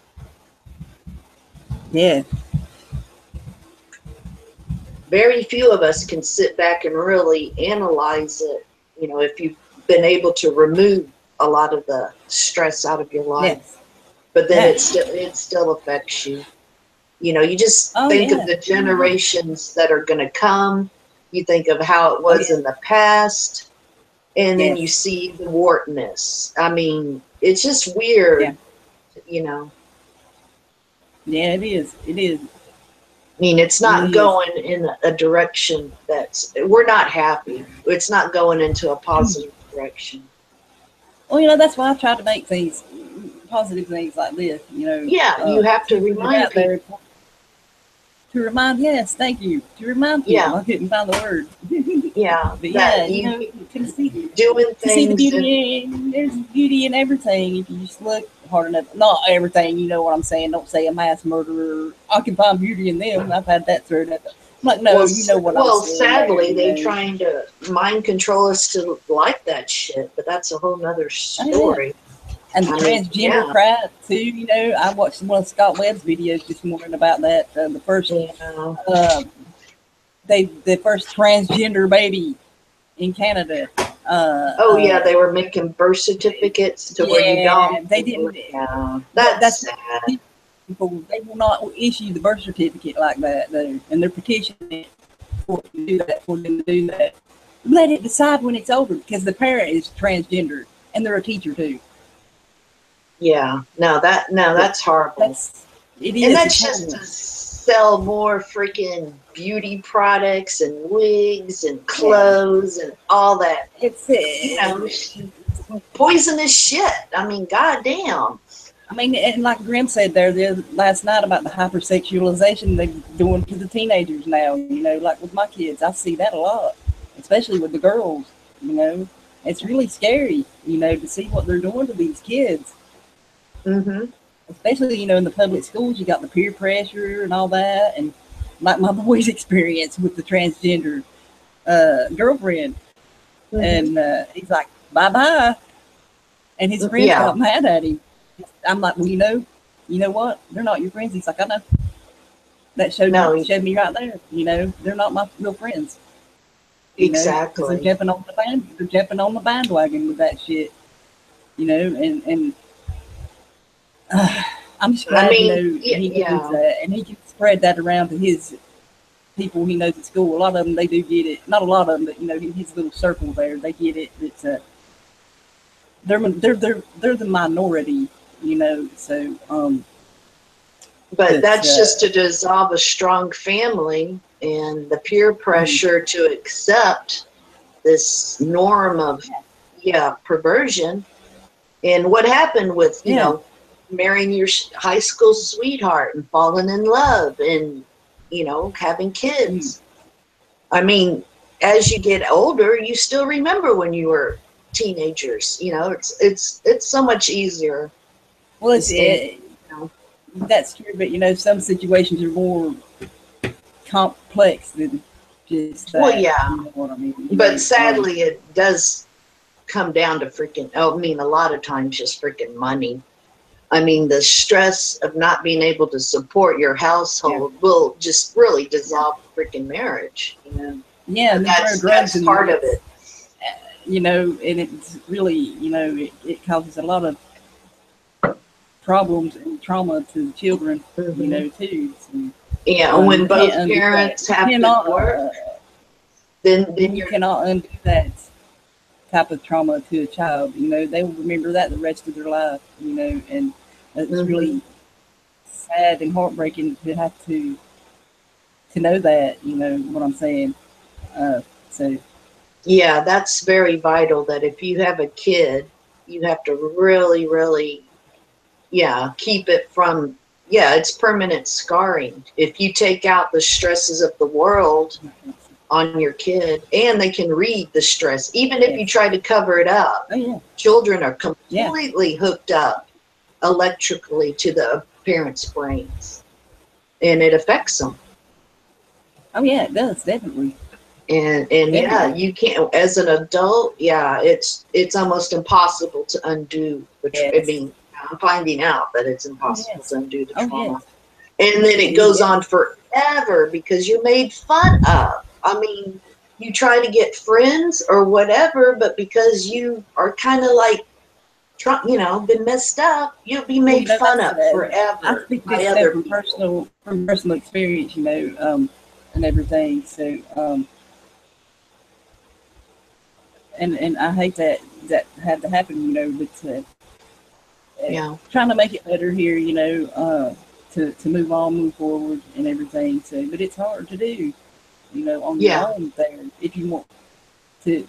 Yeah. Very few of us can sit back and really analyze it. If you've been able to remove a lot of the stress out of your life. Yes. But then Yes. it still affects you. You just Oh, think yeah. of the generations that are going to come. You think of how it was in the past, and then you Yes. see the warpedness. I mean, it's just weird, Yeah, it is. It is. I mean, it's It not really going in a direction we're not happy. It's not going into a positive direction. Well, that's why I try to make things positive things like this, you know. Yeah, you have to remind people. To remind, yes, thank you. To remind people, Yeah. I couldn't find the word. Yeah, but yeah, you know, to see doing things. To see the beauty, there's beauty in everything if you just look hard enough. Not everything, you know what I'm saying. Don't say a mass murderer. I can find beauty in them. I've had that thrown at them. I'm like, no, you know what I'm saying. Well, sadly, they're trying to mind control us to like that shit, but that's a whole nother story. And the transgender crap too, you know. I watched one of Scott Webb's videos this morning about that. The first, the first transgender baby in Canada. They were making birth certificates to where you don't. They didn't. Yeah, that's sad. People, they will not issue the birth certificate like that, though, and they're petitioning for them to do that. Let it decide when it's over, because the parent is transgender and they're a teacher too. Yeah, that's horrible. It is. And that's just to sell more freaking beauty products and wigs and clothes and all that. It's poisonous shit. I mean, goddamn. I mean, and like Grim said there last night about the hypersexualization they're doing to the teenagers now, you know, like with my kids, I see that a lot, especially with the girls, you know. It's really scary, you know, to see what they're doing to these kids. Mm-hmm. Especially, you know, in the public schools, you got the peer pressure and all that. And like my boy's experience with the transgender girlfriend. Mm-hmm. And he's like, bye-bye. And his friends got mad at him. I'm like, well, you know what? They're not your friends. He's like, I know. That showed me right there. You know, they're not my real friends. Exactly. They're jumping on the bandwagon with that shit. You know, and I'm just glad he knows that, and he can spread that around to his people he knows at school. A lot of them, they do get it. Not a lot of them, but you know, his little circle there, they get it. It's they're the minority, you know. So, but that's just to dissolve a strong family and the peer pressure to accept this norm of perversion. And what happened with you know, marrying your high school sweetheart and falling in love and, you know, having kids. I mean, as you get older, you still remember when you were teenagers. You know, it's so much easier. Well, that's true, but you know, some situations are more complex than just that. Well, yeah. You know what I mean? But sadly, it does come down to freaking, a lot of times just freaking money. I mean, the stress of not being able to support your household will just really dissolve freaking marriage. You know? Yeah, and that's part of it. You know, and it's really, you know, it causes a lot of problems and trauma to the children, you know, too. So, when both parents have to work, then you cannot undo that type of trauma to a child. You know, they will remember that the rest of their life, you know, and it's really sad and heartbreaking to have to know that, you know what I'm saying. So yeah, that's very vital, that if you have a kid, you have to really, really keep it from it's permanent scarring. If you take out the stresses of the world on your kid, and they can read the stress, even if you try to cover it up. Children are completely hooked up electrically to the parents' brains, and it affects them. Oh yeah, it does, definitely. And you can't, as an adult, it's almost impossible to undo the I mean, I'm finding out that it's impossible to undo the trauma. And then it goes on forever because you're made fun of. I mean, you try to get friends or whatever, but because you are kind of like, you know, been messed up, you'll be made fun of forever. I speak this from personal experience, you know, and everything. So, and I hate that had to happen, you know, but trying to make it better here, you know, to move forward and everything. So, but it's hard to do, you know, on your own there if you want to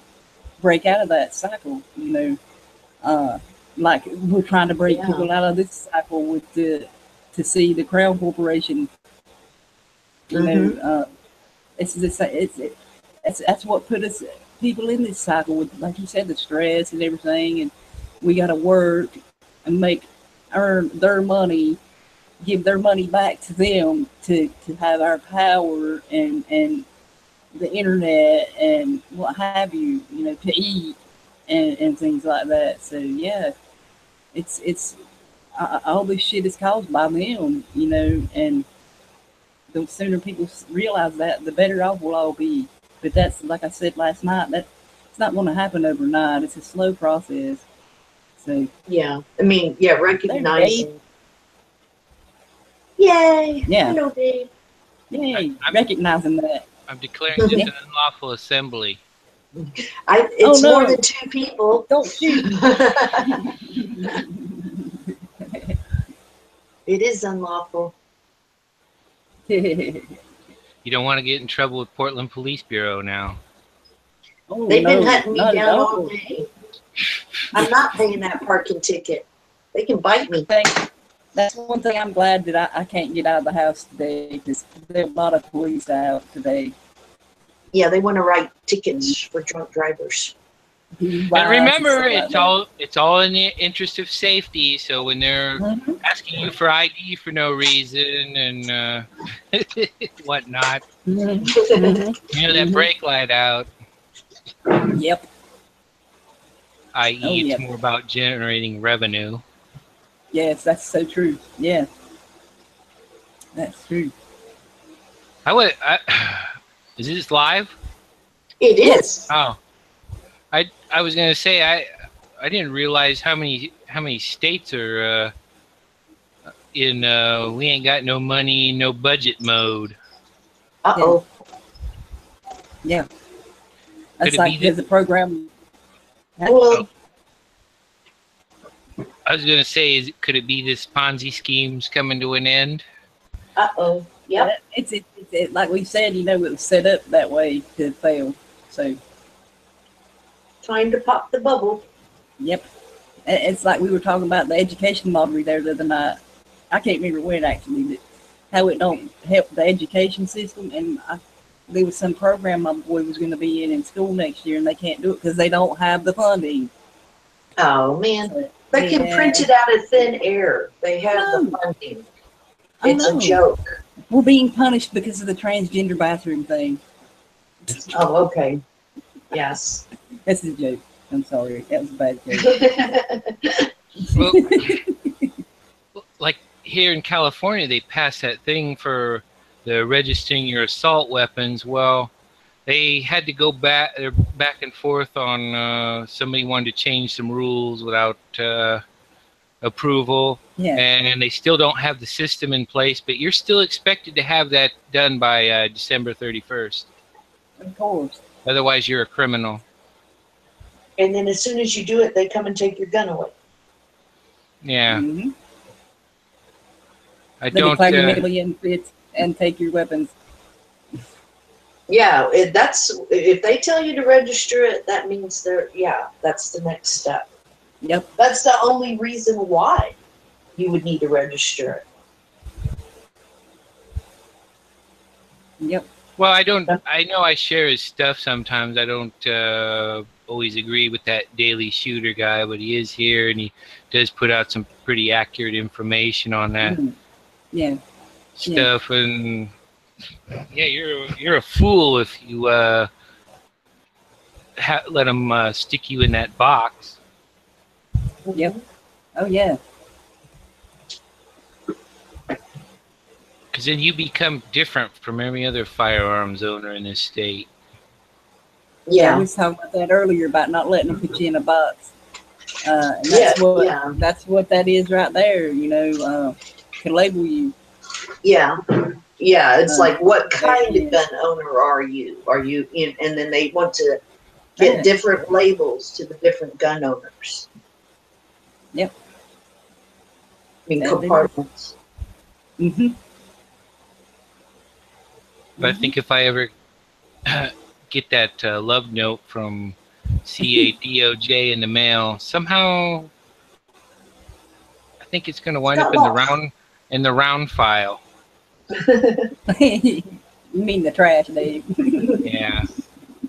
break out of that cycle, you know. like we're trying to break Yeah. people out of this cycle with to see the Crown Corporation. You know, it's that's what put us people in this cycle with, like you said, the stress and everything, and we got to work and earn their money, give their money back to them to have our power and the internet and what have you, you know, to eat and things like that. So yeah, it's all this shit is caused by them, you know, and the sooner people realize that, the better off we'll all be. But that's, like I said last night, that it's not going to happen overnight. It's a slow process. So yeah, I mean, yeah, recognizing. Yay! Yeah. Hello, Dave. Yay! Recognizing that. I'm declaring this an unlawful assembly. It's more than 2 people. Don't shoot. It is unlawful. You don't want to get in trouble with Portland Police Bureau now. Oh, They've been no, hunting me not down at all day. I'm not paying that parking ticket. They can bite me. That's one thing I'm glad that I can't get out of the house today, because there are a lot of police out today. Yeah, they want to write tickets for drunk drivers. But remember, it's all in the interest of safety. So when they're asking you for ID for no reason and whatnot, you know that brake light out. Yep. I.e., it's more about generating revenue. Yes, that's so true. Yeah, that's true. Is this live? It is. Oh, I was gonna say I didn't realize how many states are in we ain't got no money, no budget mode. Uh-oh. Yeah. That's like there's a program. Well, I was gonna say, could it be this Ponzi scheme's coming to an end? Uh-oh. Yeah. It's like we said, you know, it was set up that way to fail. So time to pop the bubble. Yep. It's like we were talking about the education model there the other night. I can't remember when actually, but how it don't help the education system. And there was some program my boy was going to be in school next year, and they can't do it because they don't have the funding. Oh man, so, they can print it out of thin air. They have the funding. It's a joke. We're being punished because of the transgender bathroom thing. Oh, okay. Yes. That's a joke. I'm sorry. That was a bad joke. Well, like here in California, they passed that thing for the registering your assault weapons. Well, they had to go back. They're back and forth on somebody wanted to change some rules without approval. Yeah. And they still don't have the system in place, but you're still expected to have that done by December 31st. Of course. Otherwise, you're a criminal. And then as soon as you do it, they come and take your gun away. Yeah. Mm-hmm. They declare you mentally unfit and take your weapons. Yeah, if they tell you to register it, that means that's the next step. Yep. That's the only reason why you would need to register it. Yep. Well, I know I share his stuff sometimes. I don't always agree with that Daily Shooter guy, but he is here and he does put out some pretty accurate information on that stuff. And yeah, you're a fool if you let them stick you in that box. Yep. Oh yeah. Because then you become different from every other firearms owner in this state. Yeah, we was talking about that earlier about not letting them put you in a box. And that's what that is right there. You know, can label you. Yeah, yeah. It's like, what kind of gun owner are you? Are you in? And then they want to get different labels to the different gun owners. Yep. I mean, compartments. Mm-hmm. But I think if I ever get that love note from CADOJ in the mail, somehow think it's going to wind up in the round file. You mean the trash, Dave? Yeah.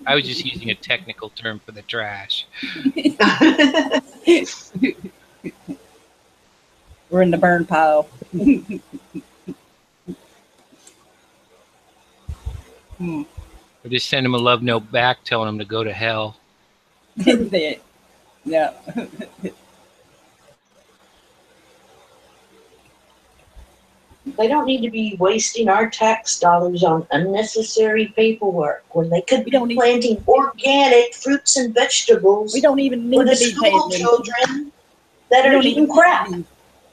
I was just using a technical term for the trash. We're in the burn pile. Or just send him a love note back telling him to go to hell. Yeah. They don't need to be wasting our tax dollars on unnecessary paperwork when they could be planting organic fruits and vegetables. We don't even need for the to be school paying children that are eating crap.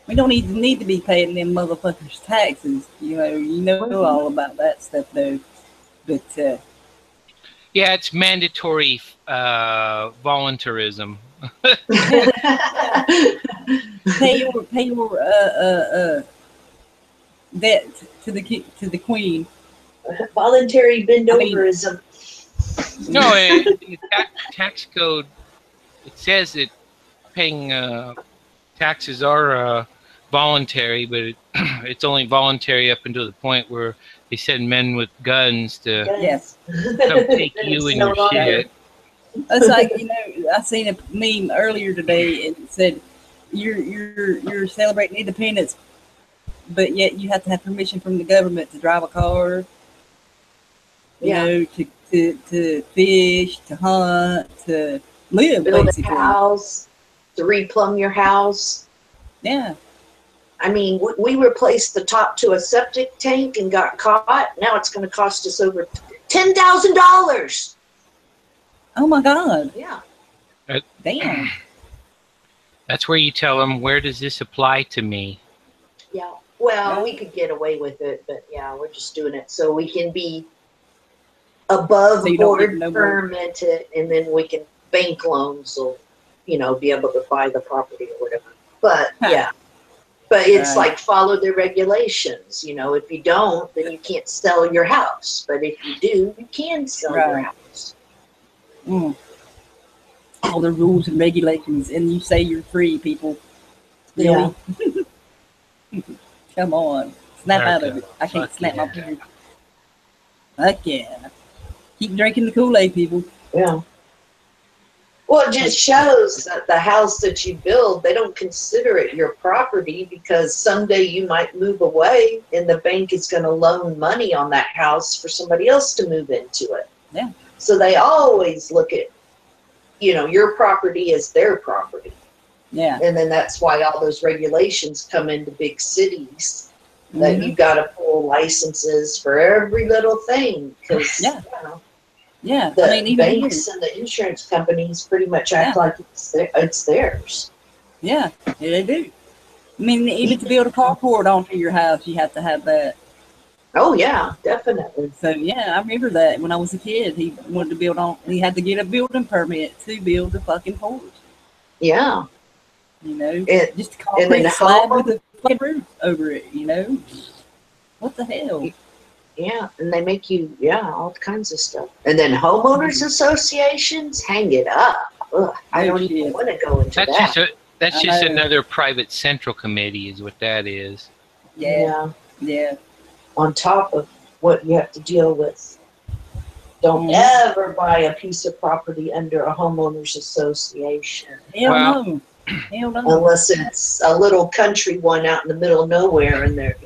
We don't even need to be paying them motherfuckers taxes. You know all about that stuff though. But yeah, it's mandatory voluntarism. pay your debt to the queen. Voluntary bend-overism. No, in the tax code, it says that paying taxes are voluntary, but it's only voluntary up until the point where they send men with guns to come take you and your shit. It's like, I seen a meme earlier today and it said you're celebrating independence, but yet you have to have permission from the government to drive a car, to fish, to hunt, to live, build basically. a house, to replumb your house. Yeah. I mean, we replaced the top to a septic tank and got caught. Now it's going to cost us over $10,000. Oh my God. Yeah. Damn. That's where you tell them, where does this apply to me? Yeah. Well, we could get away with it, but yeah, we're just doing it so we can be above board fermented, and then we can bank loans will, be able to buy the property or whatever. But yeah. But it's like follow the regulations. If you don't, then you can't sell your house. But if you do, you can sell your house. All the rules and regulations, and you say you're free, people. Really? Yeah. Come on. Snap out of it. I can't snap my fingers. Heck yeah. Keep drinking the Kool-Aid, people. Yeah. Well, it just shows that the house that you build, they don't consider it your property because someday you might move away and the bank is going to loan money on that house for somebody else to move into it. Yeah. So they always look at, your property as their property. Yeah. And then that's why all those regulations come into big cities that you got to pull licenses for every little thing because, Yeah, the banks and the insurance companies pretty much act like it's theirs. Yeah, they do. I mean, even to build a carport onto your house, you have to have that. Oh yeah, definitely. So yeah, I remember that when I was a kid. He wanted to build on. He had to get a building permit to build the fucking porch. Yeah. Just a concrete slab with a fucking roof over it. What the hell? Yeah, and they make you, all kinds of stuff. And then homeowners associations, hang it up. Ugh, I don't even want to go into that. That's just another private central committee is what that is. Yeah. On top of what you have to deal with. Don't ever buy a piece of property under a homeowners association. Hell no. Unless it's a little country one out in the middle of nowhere and they're,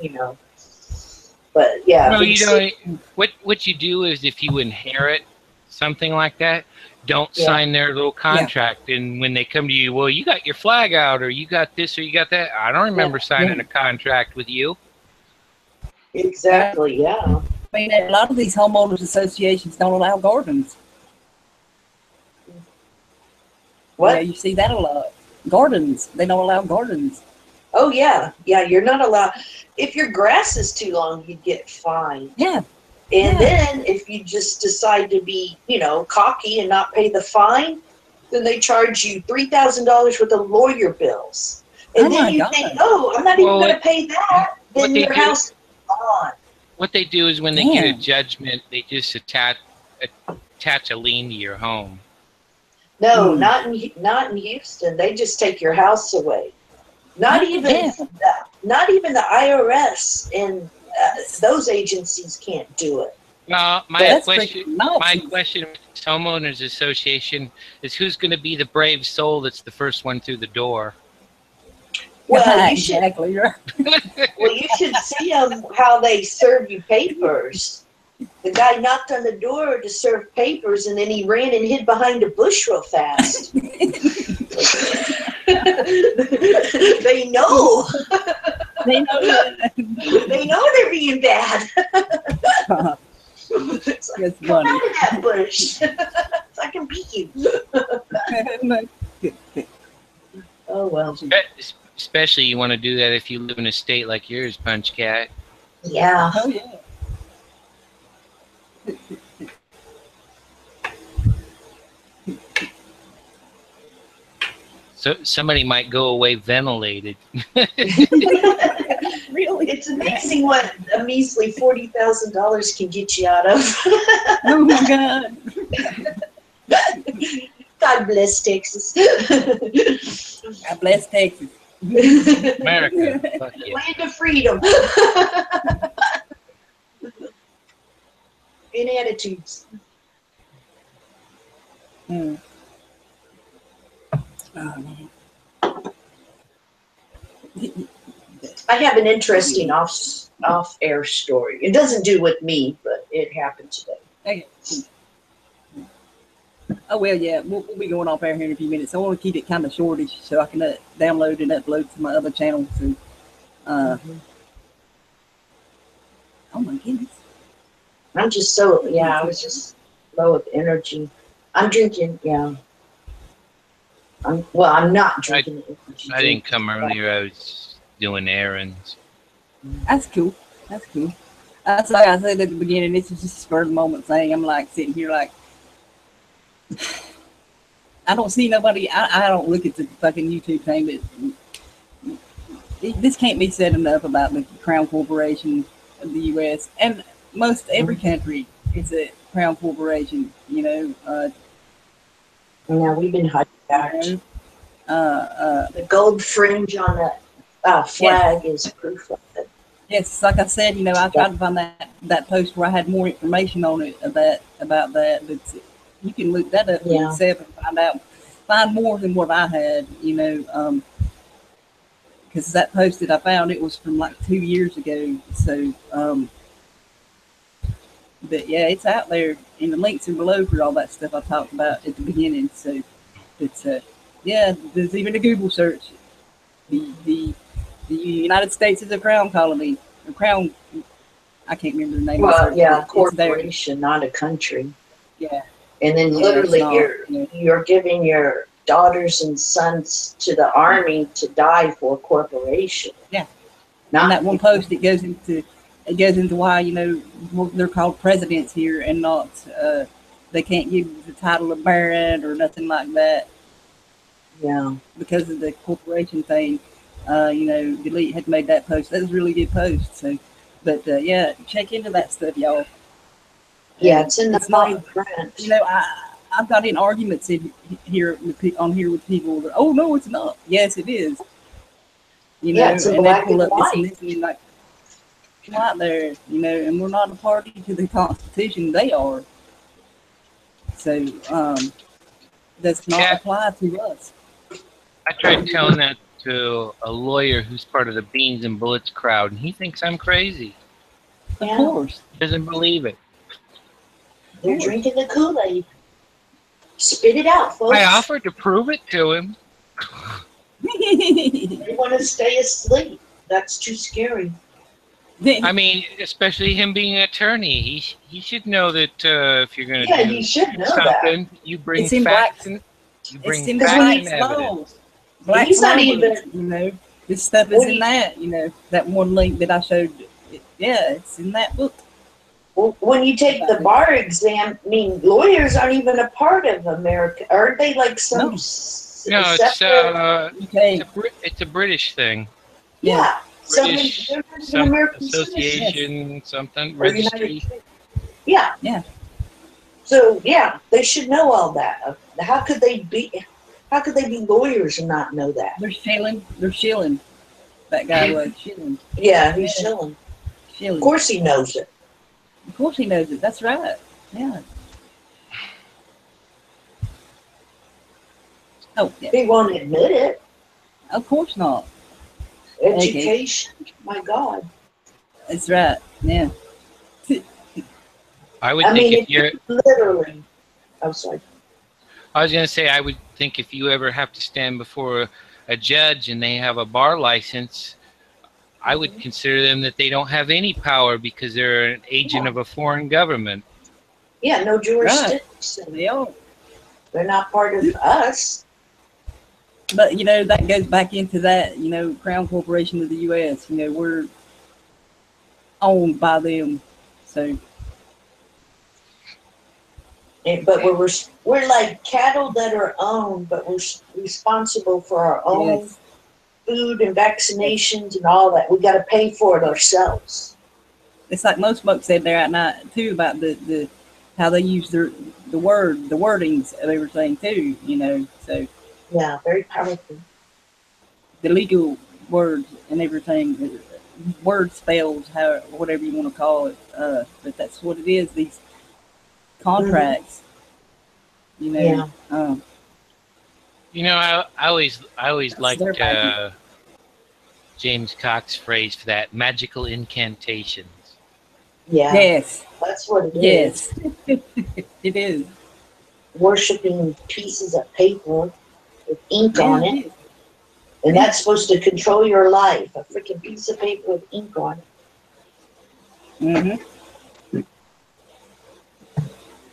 But yeah. No, what you do is if you inherit something like that, don't sign their little contract. And when they come to you, well, you got your flag out, or you got this, or you got that. I don't remember signing a contract with you. Exactly. Yeah. I mean, a lot of these homeowners associations don't allow gardens. What? Yeah, you see that a lot. Gardens. They don't allow gardens. Oh yeah, you're not allowed. If your grass is too long, you get fined. Yeah. And then if you just decide to be, cocky and not pay the fine, then they charge you $3,000 worth of lawyer bills. And then you think, I'm not even going to pay that. Then your house is gone. What they do is when they get a judgment, they just attach a lien to your home. No, not in Houston. They just take your house away. Not even the IRS and those agencies can't do it. My question with this homeowners association is who's going to be the brave soul that's the first one through the door? Well, you exactly right. Well, you should see how they serve you papers. The guy knocked on the door to serve papers, and then he ran and hid behind a bush real fast. They know. They know. They know they're being bad. It's like, That's come funny. out of that bush. So I can beat you. Oh, well. Especially you want to do that if you live in a state like yours, Punch Cat. Yeah. Oh yeah. So somebody might go away ventilated. Really? It's amazing what a measly $40,000 can get you out of. Oh my God. God bless Texas. God bless Texas. America. Fuck yeah. Land of freedom. In attitudes. Mm. Oh, man. I have an interesting off-air story. It doesn't do with me, but it happened today. Okay. Oh well, yeah, we'll be going off air here in a few minutes. I want to keep it kind of shortish so I can download and upload to my other channel. So, oh my goodness. I'm just I was just low with energy. I'm drinking, yeah. I'm not drinking it. I didn't come earlier. I was doing errands. That's cool. That's cool. That's like I said at the beginning. This is just a spur of the moment thing. I'm like sitting here like, I don't see nobody. I don't look at the fucking YouTube thing, but this can't be said enough about the Crown Corporation of the U.S. and most every country is a Crown Corporation. You know. Now we've been hijacked. The gold fringe on the flag is proof of it. Yes, like I said, you know, I tried to find that post where I had more information on it about that. But you can look that up yourself and find more than what I had. You know, because that post that I found, it was from like 2 years ago. So, but yeah, it's out there, and the links are below for all that stuff I talked about at the beginning. So, it's yeah, there's even a Google search. The United States is a crown colony. A crown, I can't remember the name. Well, of it, yeah, corporation, not a country. Yeah. And then literally you're giving your daughters and sons to the army to die for a corporation. Yeah. Not that one post, it goes into why, you know, they're called presidents here and not they can't give the title of baron or nothing like that. Yeah. Because of the corporation thing. You know, Delete had made that post. That was a really good post. So, but yeah, check into that stuff, y'all. Yeah, it's in the fine print. You know, I've got in arguments here with people. That, oh no, it's not. Yes, it is. You know, it's in black and white. And like, come out there, you know, and we're not a party to the Constitution. They are. So, does not apply to us. I tried telling that to a lawyer who's part of the Beans and Bullets crowd, and he thinks I'm crazy. Of course. He doesn't believe it. You're drinking the Kool-Aid. Spit it out, folks. I offered to prove it to him. They want to stay asleep. That's too scary. I mean, especially him being an attorney. He should know that if you're going to do he should know something, that. you bring facts and you bring facts and evidence. Black He's not even, you know, this stuff is in that, you know, that one link that I showed. Yeah, it's in that book. Well, when you take the bar exam, I mean, lawyers aren't even a part of America. Aren't they like some? No, it's a British thing. Yeah. British, some American association, something, registry. Yeah. Yeah. So, yeah, they should know all that. How could they How could they be lawyers and not know that? They're shilling. They're shilling. That guy was shilling. Yeah, he's shilling. Shilling. Of course he knows it. Of course he knows it. That's right. Yeah. Oh, yeah. He won't admit it. Of course not. Education. My God. That's right. Yeah. I would think if you're literally. I'm sorry. I was going to say, I would think if you ever have to stand before a judge and they have a bar license, I would consider them that they don't have any power because they're an agent of a foreign government. Yeah, no jurisdiction. Right. They're not part of us. But, you know, that goes back into that, you know, Crown Corporation of the U.S. You know, we're owned by them. So. But we're like cattle that are owned, but we're responsible for our own food and vaccinations and all that. We got to pay for it ourselves. It's like most folks said there at night too about the how they use the wordings of everything too. You know, so yeah, very powerful. The legal words and everything, word spells, whatever you want to call it. But that's what it is. These contracts, you know. Yeah. You know, I always liked James Cox's phrase for that: magical incantations. Yeah. Yes. That's what it is. Yes. It is. Worshipping pieces of paper with ink on it. And that's supposed to control your life. A freaking piece of paper with ink on it. Mm-hmm.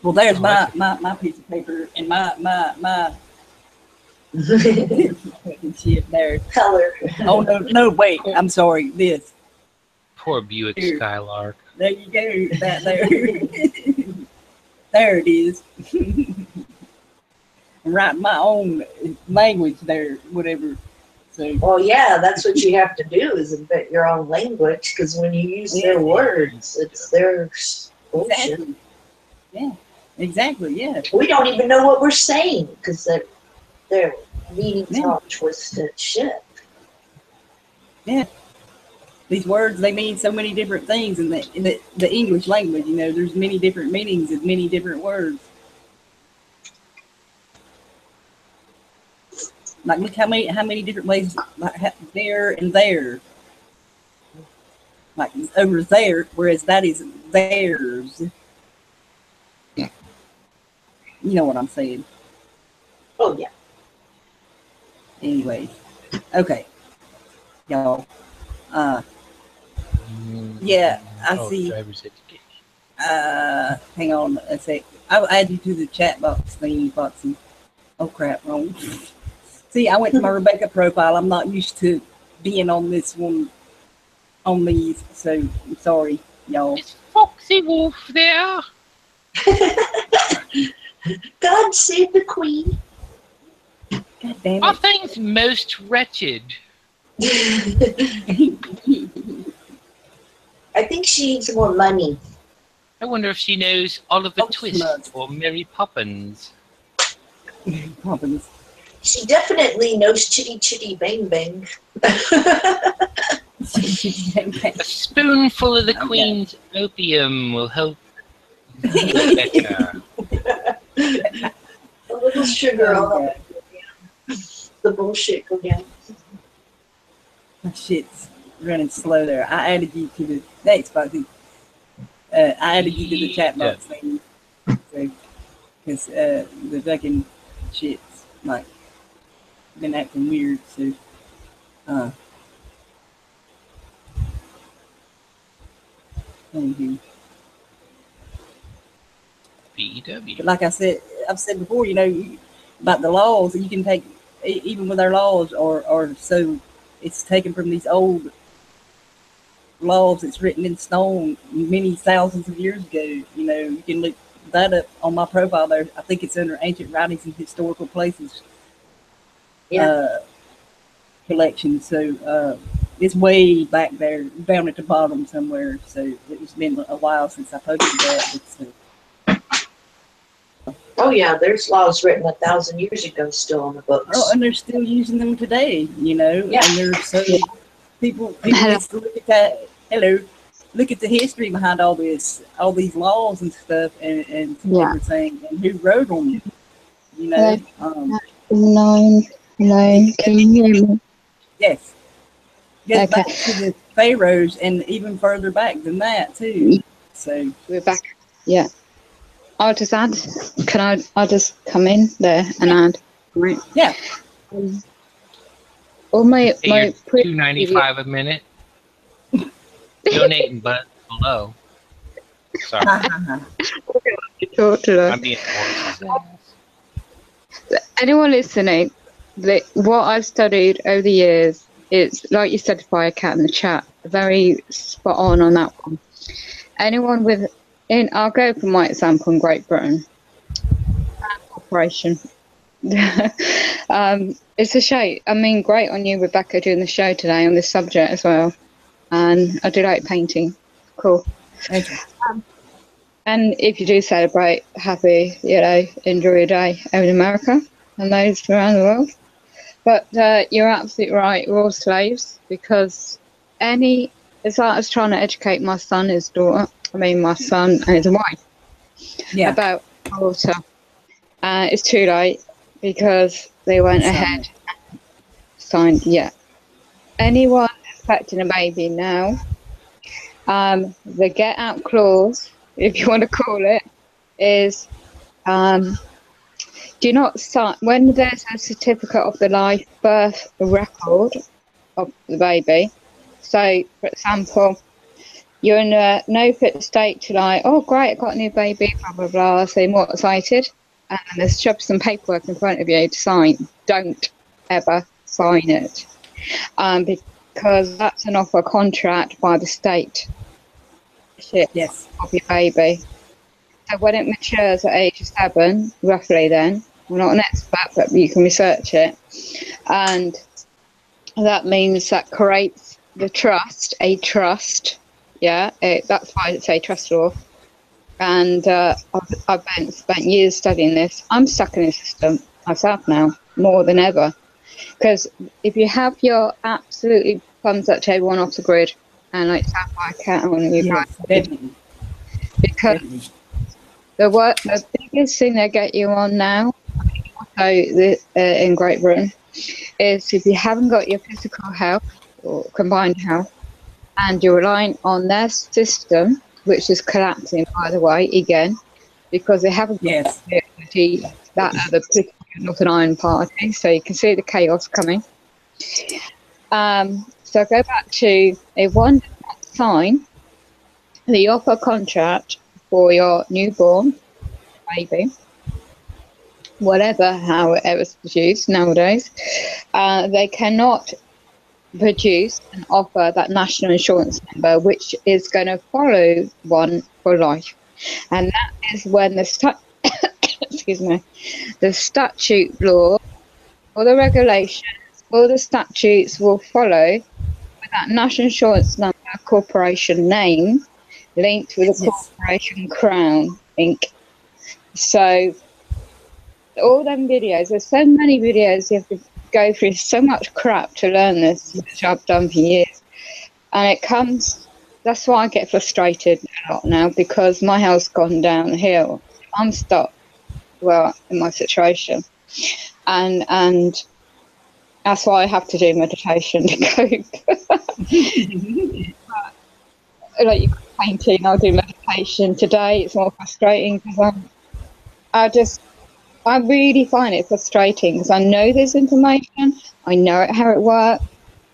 Well, there's my piece of paper and my shit there. Color. Oh no, wait. I'm sorry. This. Poor Buick Skylark. There you go. That there. There it is. Write my own language there, whatever. So. Well, yeah, that's what you have to do is invent your own language, because when you use their words, it's their bullshit. Exactly. Yeah. Exactly. Yeah. We don't even know what we're saying because they're meanings all twisted shit. Yeah. These words, they mean so many different things in the English language. You know, there's many different meanings of many different words. Like, look how many different ways, like there and there. Like over there, whereas that is theirs. You know what I'm saying? Oh, yeah. Anyway. Okay. Y'all. Yeah, I see. Driver's education. Hang on a sec. I'll add you to the chat box thingy, Foxy. Oh, crap. Wrong. See, I went to my Rebecca profile. I'm not used to being on this one, on these, so I'm sorry, y'all. Is Foxy Wolf there? God save the Queen. God damn it. Are things most wretched? I think she needs more money. I wonder if she knows Oliver Twist smart. or Mary Poppins. Poppins. She definitely knows Chitty Chitty Bang Bang. A spoonful of the Queen's opium will help Rebecca. A little sugar on it. The bullshit go down. My shit's running slow there. I added you to the next Foxy. I added you to the chat box thing. Because the fucking shit's like been acting weird, so anywho. BEW. But like I've said before, you know, about the laws, you can take, even with our laws are so, it's taken from these old laws. It's written in stone many thousands of years ago. You know, you can look that up on my profile there. I think it's under Ancient Writings and Historical Places collection. So it's way back there, down at the bottom somewhere. So it's been a while since I posted that. Oh yeah, there's laws written 1,000 years ago still on the books. Oh, and they're still using them today, you know. Yeah. And there's so people need to look at that. Hello, look at the history behind all this, all these laws and stuff, and everything, and who wrote them. You know. Nine. Can you hear me? Yes. Get Okay. back to the pharaohs, and even further back than that too. So We're back. Yeah. I'll just add. I'll just come in there and add. Right. yeah. All my Hey, you're $2.95 a minute. Donating but below. Sorry, talk to them. I'm being horses. Anyone listening, what I've studied over the years is, like you said, Fire Cat in the chat, very spot on that one. Anyone I'll go for my example in Great Britain. Corporation. It's a show. I mean, great on you, Rebecca, doing the show today on this subject as well. And I do like painting. Cool. Thank you. And if you do celebrate, happy, enjoy your day over in America and those around the world. But you're absolutely right, we're all slaves, because it's like I was trying to educate my son, my son and his wife about water. It's too late because they went ahead and signed. Anyone expecting a baby now, the get out clause, if you want to call it, is do not sign when there's a certificate of the live birth record of the baby. So, for example, you're in a no fit state to like, oh great, I got a new baby, blah blah blah, so you're more excited, and there's some paperwork in front of you to sign. Don't ever sign it, because that's an offer contract by the state. Yes. Of your baby. So when it matures at age 7, roughly, then I'm not an expert, but you can research it, and that means that creates a trust. That's why it's a trust law. And I've spent years studying this. I'm stuck in the system myself now, more than ever. Because if you have your absolutely thumbs up to everyone off the grid, and like Sapphire Cat on you guys, Definitely. because the biggest thing they get you on now, so in Great Britain, is if you haven't got your physical health or combined health, and you're relying on their system, which is collapsing, by the way, again, because they haven't got that other political Northern Ireland Party, so you can see the chaos coming. So go back to if one does not sign the offer contract for your newborn baby, however it's produced nowadays, they cannot produce and offer that national insurance number, which is going to follow one for life. And that is when the statute law or the regulations or the statutes will follow with that national insurance number, corporation name linked with a corporation crown Inc. So all them videos, there's so many videos you have to go through so much crap to learn this, which I've done for years. And that's why I get frustrated a lot now, because my health's gone downhill. I'm stuck, in my situation. And that's why I have to do meditation to cope. Like you're painting, I'll do meditation. Today it's more frustrating because I really find it frustrating because I know there's information, I know how it works.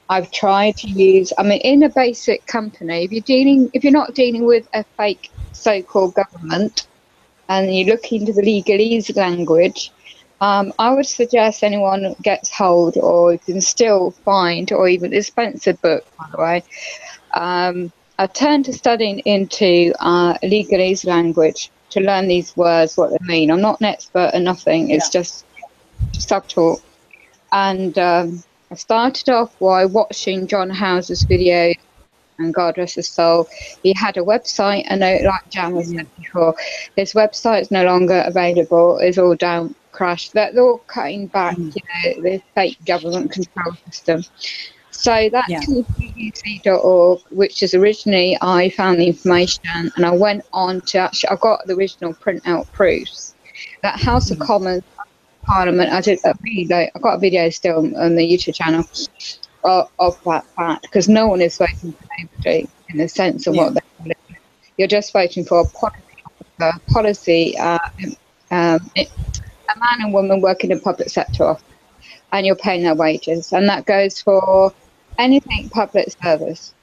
I've tried to use, in a basic company, if you're not dealing with a fake so-called government and you look into the legalese language, I would suggest anyone gets hold, or you can still find, or even the Spencer book, by the way. I turned to studying into legalese language to learn these words, what they mean. I'm not an expert in nothing. It's just self-taught. And I started off by watching John House's video and God rest his soul, he had a website. I know, like Jan was said before, his website's no longer available. It's all down, crashed. They're all cutting back, the fake government control system. So that's TPUC.org, which is originally, I found the information and I went on to actually, I got the original printout proofs that House of Commons Parliament, I got a video still on the YouTube channel of that fact, because no one is voting for anybody in the sense of what they're doing. You're just voting for a policy, a man and woman working in public sector, and you're paying their wages, and that goes for anything public service.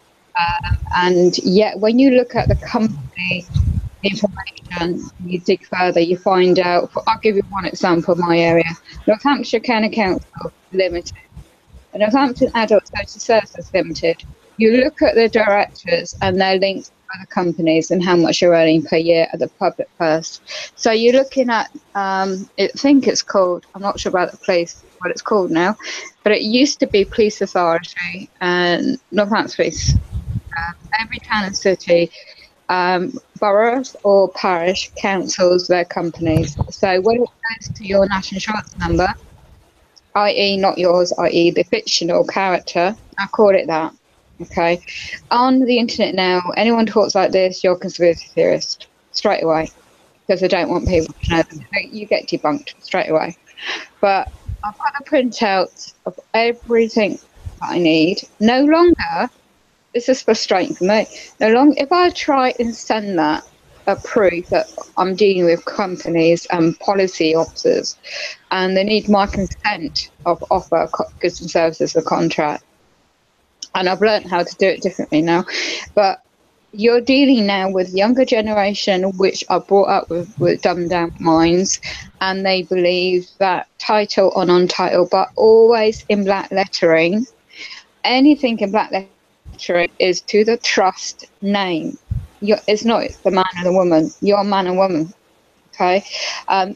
And yet when you look at the company information, you dig further, you find out, I'll give you one example of my area, Northamptonshire County Council Limited, and Northampton Adult Social Services Limited. You look at the directors and their links to other companies and how much you're earning per year at the public purse. So you're looking at, I think it's called, I'm not sure about the place, what it's called now, but it used to be Police Authority and Northampton Police. Every town and city, boroughs or parish councils, their companies. So when it goes to your national insurance number, i.e. not yours, i.e. the fictional character, I call it that. Okay, on the internet now, anyone talks like this, you're a conspiracy theorist straight away, because they don't want people to know them. You get debunked straight away. But I've got the printouts of everything that I need. No longer, this is frustrating for me. No longer, if I try and send that a proof that I'm dealing with companies and policy officers, and they need my consent of offer goods and services, a contract. And I've learned how to do it differently now. But you're dealing now with younger generation, which are brought up with dumbed down minds, and they believe that title or non-title, but always in black lettering. Anything in black lettering is to the trust name. It's not the man and the woman. You're a man and woman. Okay?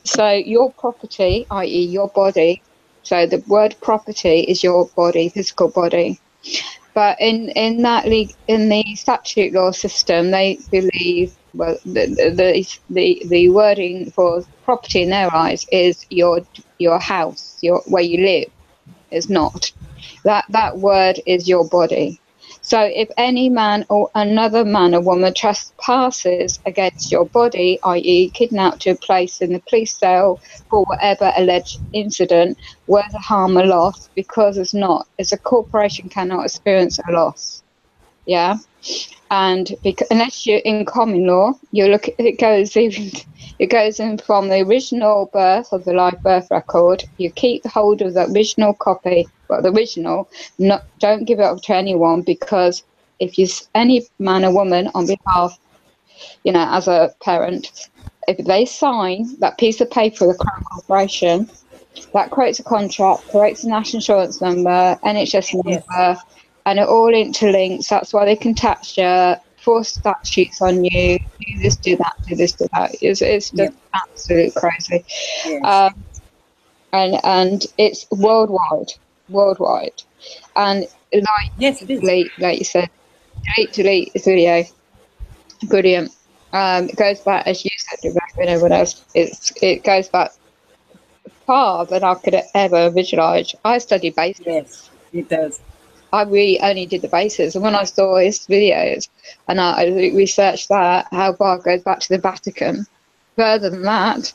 So your property, i.e. your body, so the word property is your body, physical body. But in the statute law system, they believe, well, the wording for property in their eyes is your house, where you live. Is not. That word is your body. So if any man or another man or woman trespasses against your body, i.e. kidnapped to a place in the police cell for whatever alleged incident, where the harm or loss, because it's a corporation cannot experience a loss. Yeah. And unless you're in common law, it goes in from the original birth of the live birth record. You keep hold of the original copy, well, the original. Don't give it up to anyone, because if any man or woman on behalf, as a parent, if they sign that piece of paper with a Crown Corporation, that creates a contract, creates a national insurance number, NHS number. And it all interlinks. That's why they can attach force statutes on you. Do this, do that, do this, do that. It's just absolute crazy. Yes. And it's worldwide. And like you said, delete this video. Brilliant. It goes back, as you said, Rebecca, and everyone else. It goes back far than I could ever visualise. I studied basics. Yes, it does. I really only did the basics, and when I saw his videos and I researched that, how far it goes back to the Vatican, further than that,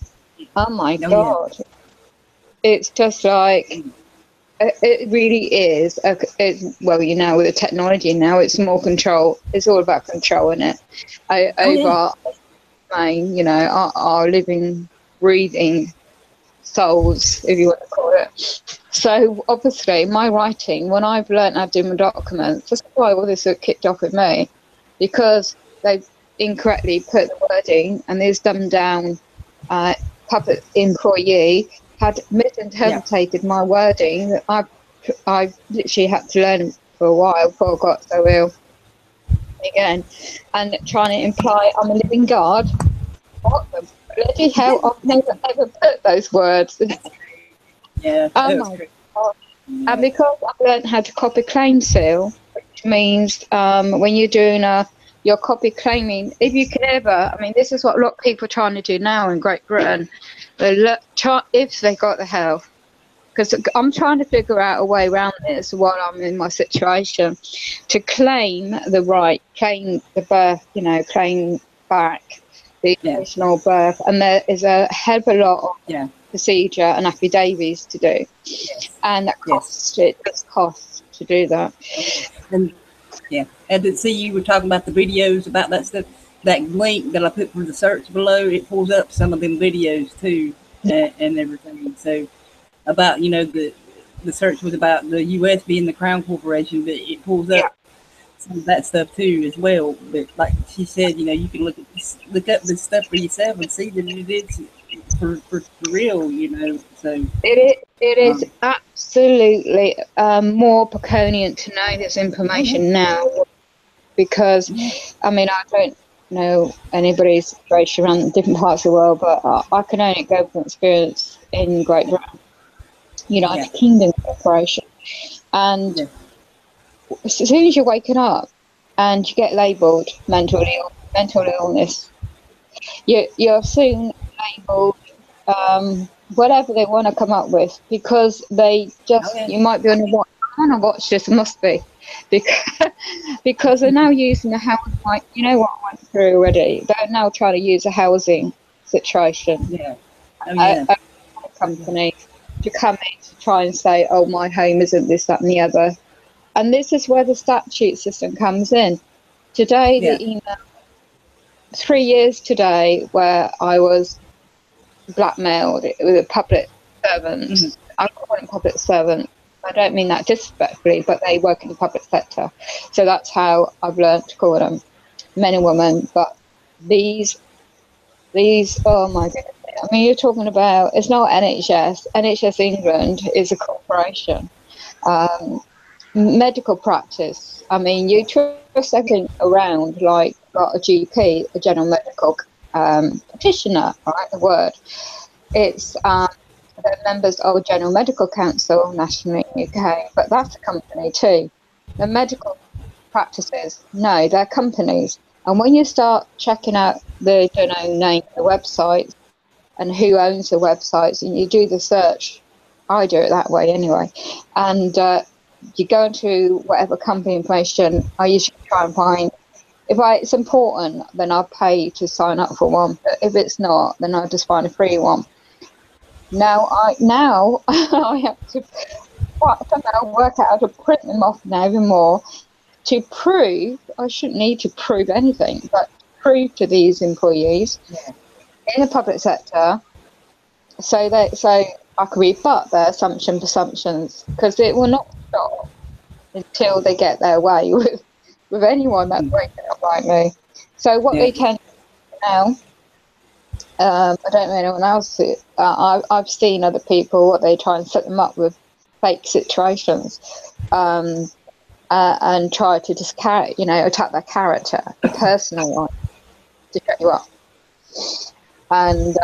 oh my God. It's just like, it really is, with the technology now, it's more control, it's all about control, isn't it? Our living, breathing souls, if you want to call it. So obviously my writing, when I've learned how to do my documents, that's why all this kicked off with me, because they've incorrectly put the wording, and this dumbed down public employee had misinterpreted my wording that I literally had to learn for a while before I got so ill again, and trying to imply I'm a living God. What the bloody hell? I've never ever put those words. Yeah. Oh my God. And because I've learned how to copy claim seal, which which means when you're doing your copy claiming, if you can ever, I mean, this is what a lot of people are trying to do now in Great Britain, if they got the health, because I'm trying to figure out a way around this while I'm in my situation, to claim the right, claim the birth, claim back the original birth. And there is a hell of a lot of procedure and affidavits to do. Yes. And that costs, it does cost to do that. And to see you were talking about the videos about that stuff, that link that I put for the search below, it pulls up some of them videos too, and everything. So about, the search was about the U.S. being the Crown Corporation, but it pulls up some of that stuff too as well. But like she said, you can look up this stuff for yourself and see that it is for real, So it is absolutely more preconient to know this information now, because I mean, I don't know anybody's situation around different parts of the world, but I can only go from experience in Great Britain, United Kingdom Corporation, and as soon as you're waking up and you get labelled mental illness, you're soon labelled whatever they want to come up with, because they just you might be on a watch list, must be, because they're now using the house, like, what I went through already. They're now trying to use a housing situation, a company to come in to try and say, oh, my home isn't this, that and the other. And this is where the statute system comes in. Today, the email, 3 years today, where I was blackmailed with a public servant. I call them public servants. I don't mean that disrespectfully, but they work in the public sector. So that's how I've learned to call them, men and women. But these, oh my goodness. I mean, you're talking about, it's not NHS. NHS England is a corporation. Medical practice. I mean, you twist everything around, like got a GP, a general medical practitioner, right? The word. It's they're members of General Medical Council nationally in the UK, but that's a company too. The medical practices, no, they're companies. And when you start checking out the name, the websites, and who owns the websites, and you do the search, I do it that way anyway, and you go into whatever company information, I usually try and find, if it's important, then I'll pay to sign up for one, but if it's not, then I'll just find a free one. Now I have to work out how to print them off now even more, to prove, I shouldn't need to prove anything, but prove to these employees in the public sector, so I can rebut their presumptions, because it will not stop until they get their way with anyone that's waking up like me. So what they can do now, I don't know anyone else. I've seen other people, what they try and set them up with fake situations, and try to just attack their character, their personal life, to shut you up. And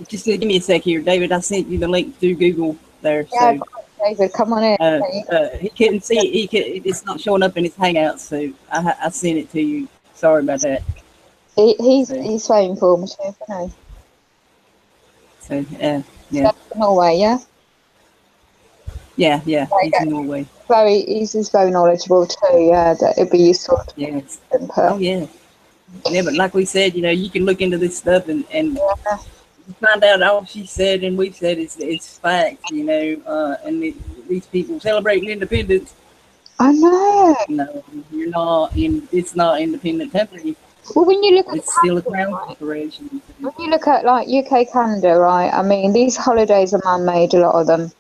just give me a sec here, David. I sent you the link to Google there. Yeah, so David, come on in. He couldn't see it. It's not showing up in his Hangouts, so I sent it to you. Sorry about that. He's very informative, no? So yeah. Norway, yeah. Yeah. He's in Norway. He's very knowledgeable too. Yeah, that it'd be useful. Yes. Oh yeah. Yeah, but like we said, you can look into this stuff and find out all she said and we've said it's fact, and these people celebrating independence. I know. No, you're not. It's not independent country. Well, when you look at it's still a Crown Corporation. When you look at like UK, Canada, right? I mean, these holidays are man-made, a lot of them,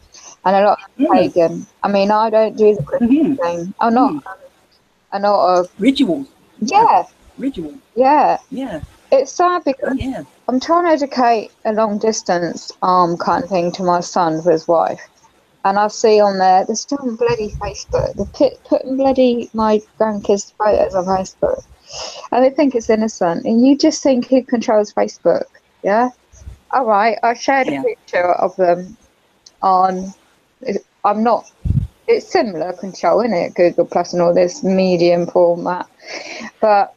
and a lot of pagan. I mean, I don't do the Christmas thing. I'm not a rituals. Yeah. Ritual. Yeah. Yeah. It's sad because I'm trying to educate a long distance kind of thing to my son for his wife, and I see on there they're still on bloody Facebook. They're putting bloody my grandkids' photos on Facebook, and they think it's innocent. And you just think, who controls Facebook? Yeah. All right. I shared a picture of them on. I'm not it's similar control, isn't it? Google Plus and all this medium format. But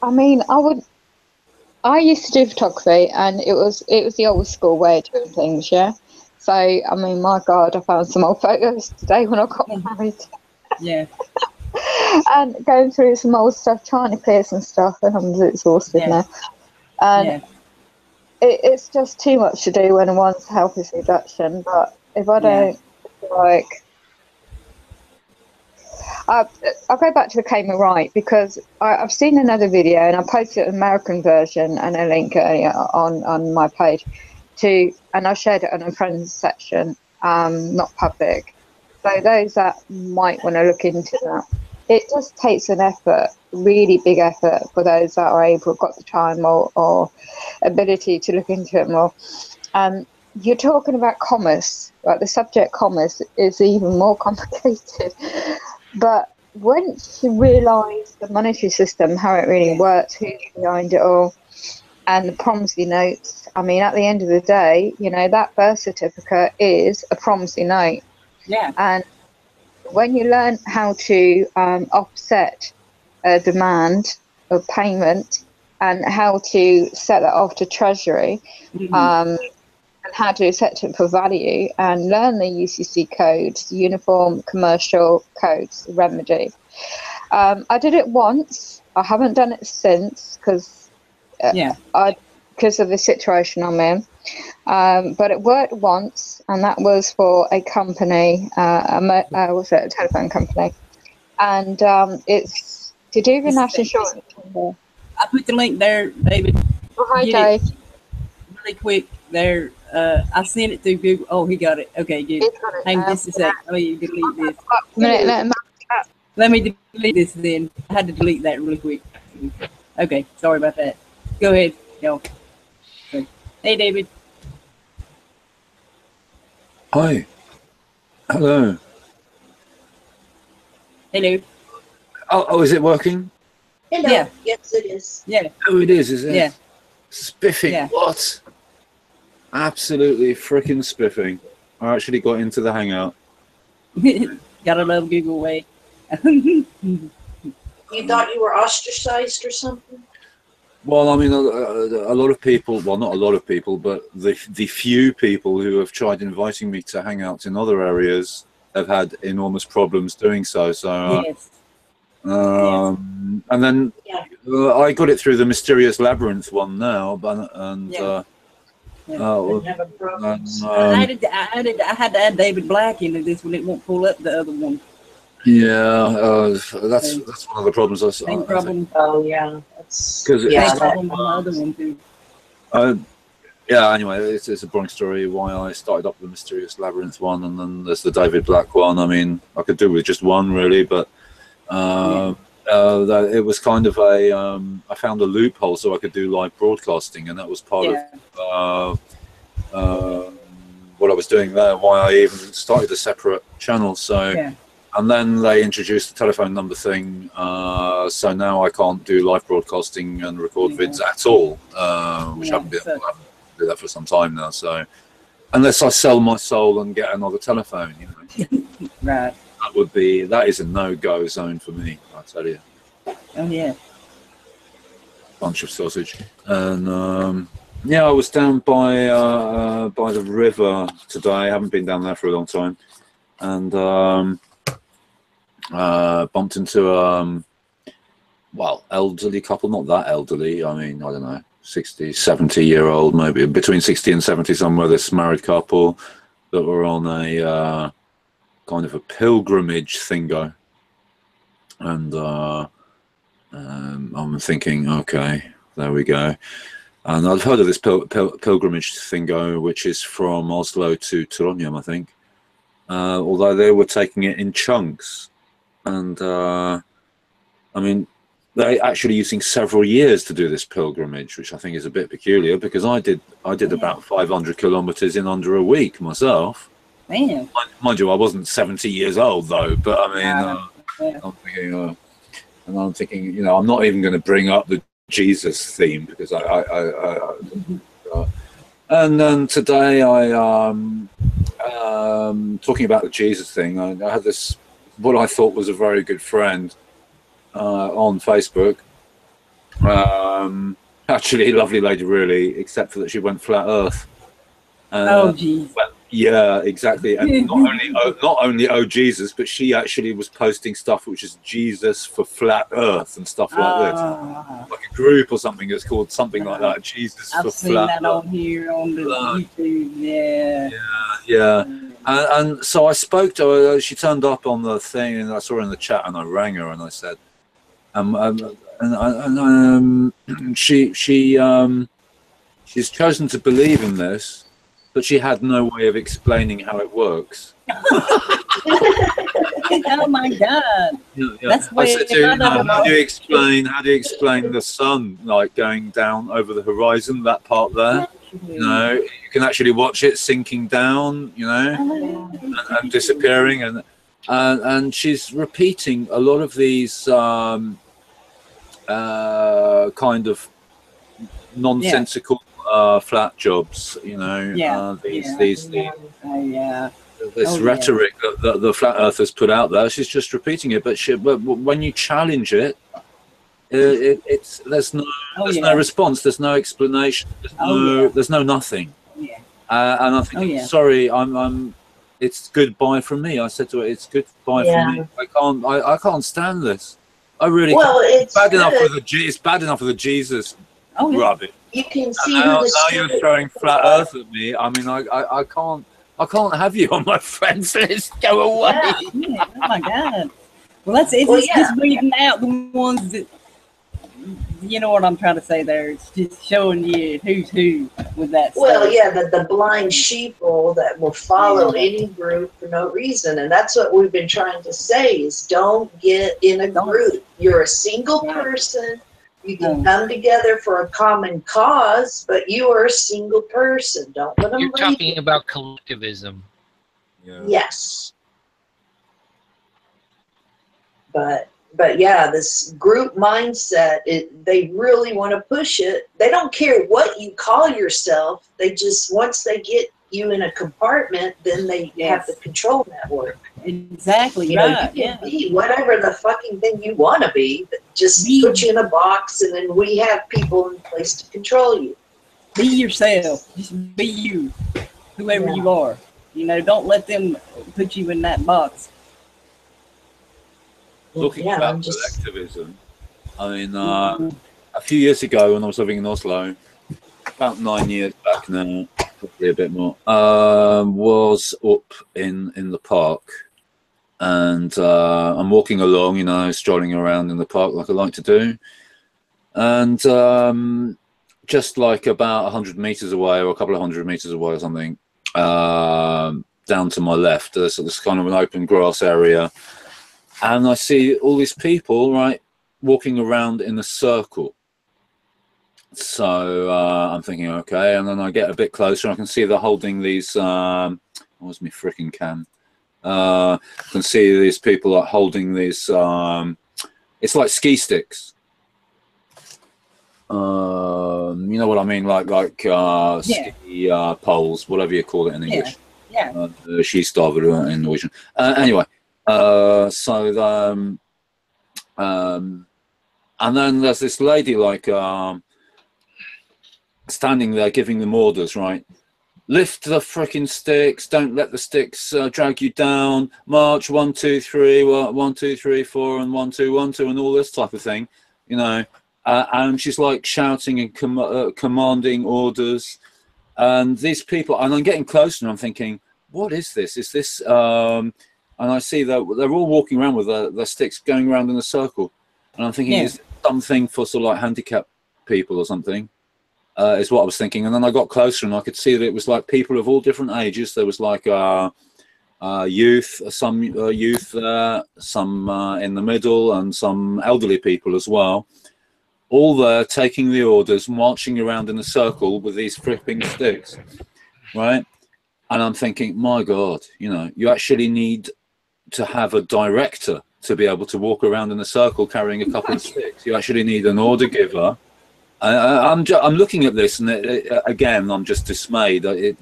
I mean, I used to do photography, and it was the old school way of doing things, yeah. So I mean, my God, I found some old photos today when I got married. Yeah. And going through some old stuff, trying to clear some stuff, and I'm exhausted now. And it's just too much to do when one's health is reduction. But if I don't like, I'll go back to the Cayman Right, because I've seen another video, and I posted an American version and a link earlier on my page and I shared it on a friends section, not public. So those that might want to look into that, it just takes an effort, really big effort, for those that are able, got the time or ability to look into it more. You're talking about commerce, right? The subject commerce is even more complicated. But once you realise the monetary system, how it really works, who's behind it all, and the promissory notes, I mean, at the end of the day, you know, that birth certificate is a promissory note. Yeah. And when you learn how to offset a demand of payment and how to set that off to Treasury, and how to set it for value, and learn the UCC codes, Uniform Commercial Codes, remedy. I did it once. I haven't done it since because of the situation I'm in. But it worked once, and that was for a company, what's it, a telephone company. And it's to do with national insurance. I put the link there, David. Oh, hi, Dave. Really quick there. I sent it through Google. Oh, he got it. Okay, good. Hang just a sec. Let me delete this. Let me delete this then. I had to delete that really quick. Okay, sorry about that. Go ahead. Go. Hey, David. Hi. Hello. Hello. Oh, is it working? Hello. Yeah. Yes, it is. Yeah. Oh, it is it? Yeah. Spiffing. Yeah. What? Absolutely freaking spiffing. I actually got into the Hangout. Gotta love Google way. You thought you were ostracized or something? Well, I mean, a lot of people, well, not a lot of people, but the few people who have tried inviting me to hangouts in other areas have had enormous problems doing so. So, Yes. and then I got it through the Mysterious Labyrinth one now, I had to add David Black into this one. It won't pull up the other one. Yeah, that's one of the problems. Same problem. Oh yeah, that's same problem on the other one too. Yeah. Anyway, it's a boring story. Why I started up the Mysterious Labyrinth one, and then there's the David Black one. I mean, I could do with just one really, but it was kind of a. I found a loophole so I could do live broadcasting, and that was part of what I was doing there. Why I even started a separate channel. So. Yeah. And then they introduced the telephone number thing, so now I can't do live broadcasting and record vids at all, which I haven't been able to do that for some time now. So, unless I sell my soul and get another telephone, you know, right? That is a no-go zone for me, I tell you. Oh yeah. Bunch of sausage, and yeah, I was down by the river today. I haven't been down there for a long time, and. Bumped into elderly couple, not that elderly, I mean, I don't know, 60, 70-year-old, maybe between 60 and 70 somewhere, this married couple that were on a kind of a pilgrimage thingo. And I'm thinking, okay, there we go. And I've heard of this pilgrimage thingo, which is from Oslo to Trondheim, I think. Although they were taking it in chunks. And I mean, they're actually using several years to do this pilgrimage, which I think is a bit peculiar because I did about 500 kilometers in under a week myself. Man. Mind you, I wasn't 70 years old though, but I mean, I'm thinking, you know, I'm not even going to bring up the Jesus theme because and then today I talking about the Jesus thing, I had this, what I thought was a very good friend on Facebook. Actually, a lovely lady, really, except for that she went flat Earth. Oh, geez. Well, yeah, exactly. And not only oh Jesus, but she actually was posting stuff which is Jesus for flat Earth and stuff like this, like a group or something that's called something like that. Jesus I've for seen flat that Earth. on here on the YouTube. Yeah. Yeah. And so I spoke to her. She turned up on the thing, and I saw her in the chat, and I rang her, and I said, she's chosen to believe in this, but she had no way of explaining how it works. Oh my God! Yeah. That's I said to her, how how do you explain the sun like going down over the horizon? That part there, you know, you can actually watch it sinking down, you know, and disappearing, and she's repeating a lot of these kind of nonsensical flat jobs, you know. This rhetoric that the flat earthers put out there, she's just repeating it. But when you challenge it, there's no response, there's no explanation, there's no nothing. And I'm thinking, sorry, it's goodbye from me. I said to her, it's goodbye from me. I can't stand this. I really can't. It's bad enough with the Jesus rubbish. You can see now you're throwing flat earth at me. I mean, I can't have you on my friends list. Go away. Yeah. Oh my God. Well, it's just reading out the ones that, you know what I'm trying to say there. It's just showing you who's who with that stuff. Well, the blind sheeple that will follow any group for no reason. And that's what we've been trying to say is don't get in a group. You're a single person. You can come together for a common cause, but you are a single person. Don't let them You're talking about collectivism. Yeah. Yes. But yeah, this group mindset, they really want to push it. They don't care what you call yourself. They just, once they get you in a compartment, then they have the control network. Exactly. You know, you can be whatever the fucking thing you want to be, but just put you in a box, and then we have people in place to control you. Be yourself. Just be you, whoever you are. You know, don't let them put you in that box. Talking about collectivism, I mean, a few years ago when I was living in Oslo, about 9 years back now, probably a bit more, was up in the park, and I'm walking along, you know, strolling around in the park like I like to do, and just like about 100 meters away, or a couple of 100 meters away or something, down to my left, there's kind of an open grass area. And I see all these people, right, walking around in a circle. So I'm thinking, okay, and then I get a bit closer. And I can see they're holding these. Where's my freaking cam? I can see these people like holding these. It's like ski sticks. You know what I mean, like ski poles, whatever you call it in English. Skistaver in Norwegian. Anyway. And then there's this lady like standing there giving them orders, right? Lift the frickin' sticks, don't let the sticks drag you down, march 1 2 3, 1 2 3 4, and 1 2 1 2, and all this type of thing, you know. And she's like shouting and commanding orders, and these people, and I'm getting closer and I'm thinking, what is this? Is this and I see that they're all walking around with their sticks going around in a circle. And I'm thinking, is it something for sort of like handicapped people or something? Is what I was thinking. And then I got closer and I could see that it was like people of all different ages. There was like youth, some youth there, some in the middle, and some elderly people as well. All there taking the orders, marching around in a circle with these flipping sticks, right? And I'm thinking, my God, you know, you actually need to have a director to be able to walk around in a circle carrying a couple of sticks. You actually need an order giver, I'm looking at this, and again, I'm just dismayed. I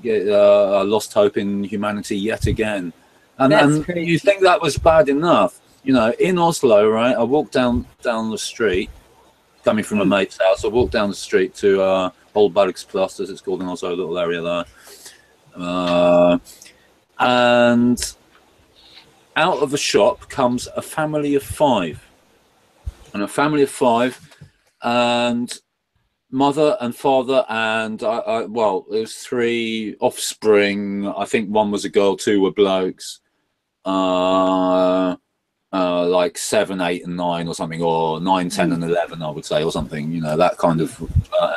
lost hope in humanity yet again. And you think that was bad enough? You know, in Oslo, right? I walked down the street, coming from a mate's house. I walked down the street to Holbergsplass, as it's called in Oslo, a little area there. And out of the shop comes a family of 5. And a family of 5, and mother and father, and well, there's 3 offspring. I think 1 was a girl, 2 were blokes. Like 7, 8, and 9 or something, or 9, 10, and 11, I would say, or something. You know, that kind of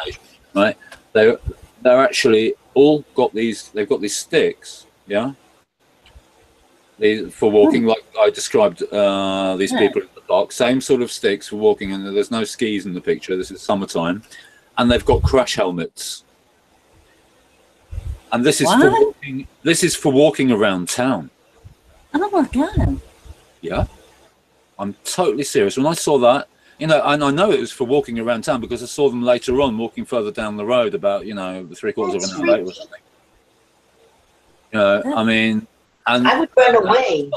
age, right? They're actually all got these. They've got these sticks, yeah. For walking, like I described these people in the park. Same sort of sticks for walking, and there's no skis in the picture. This is summertime, and they've got crash helmets. And this is for walking. This is for walking around town. Oh my god! Yeah, I'm totally serious. When I saw that, you know, and I know it was for walking around town because I saw them later on walking further down the road, about 3/4 of an hour later or something. You know, I mean. And I would run away.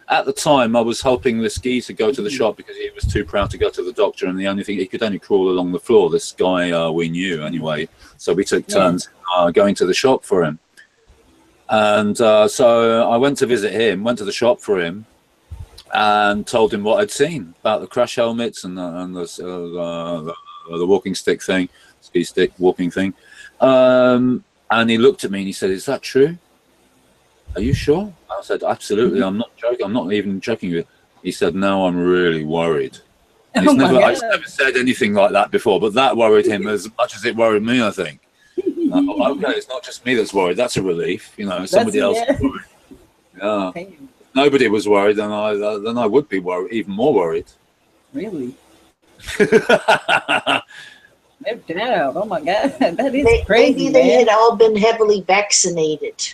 At the time, I was helping this geezer go to the shop because he was too proud to go to the doctor, and the only thing he could only crawl along the floor. This guy we knew anyway, so we took turns going to the shop for him. And so I went to visit him, went to the shop for him, and told him what I'd seen about the crash helmets and the walking stick thing, ski stick walking thing. And he looked at me and he said, "Is that true? Are you sure?" I said, "Absolutely, I'm not joking. I'm not even joking with you." He said, "No, I'm really worried." And I've never said anything like that before, but that worried him as much as it worried me, I think. Okay, it's not just me that's worried. That's a relief, you know. Somebody else is worried. Yeah. If nobody was worried, then I would be worried, even more worried. Really? No doubt. Oh my god, that is crazy. Maybe they had all been heavily vaccinated.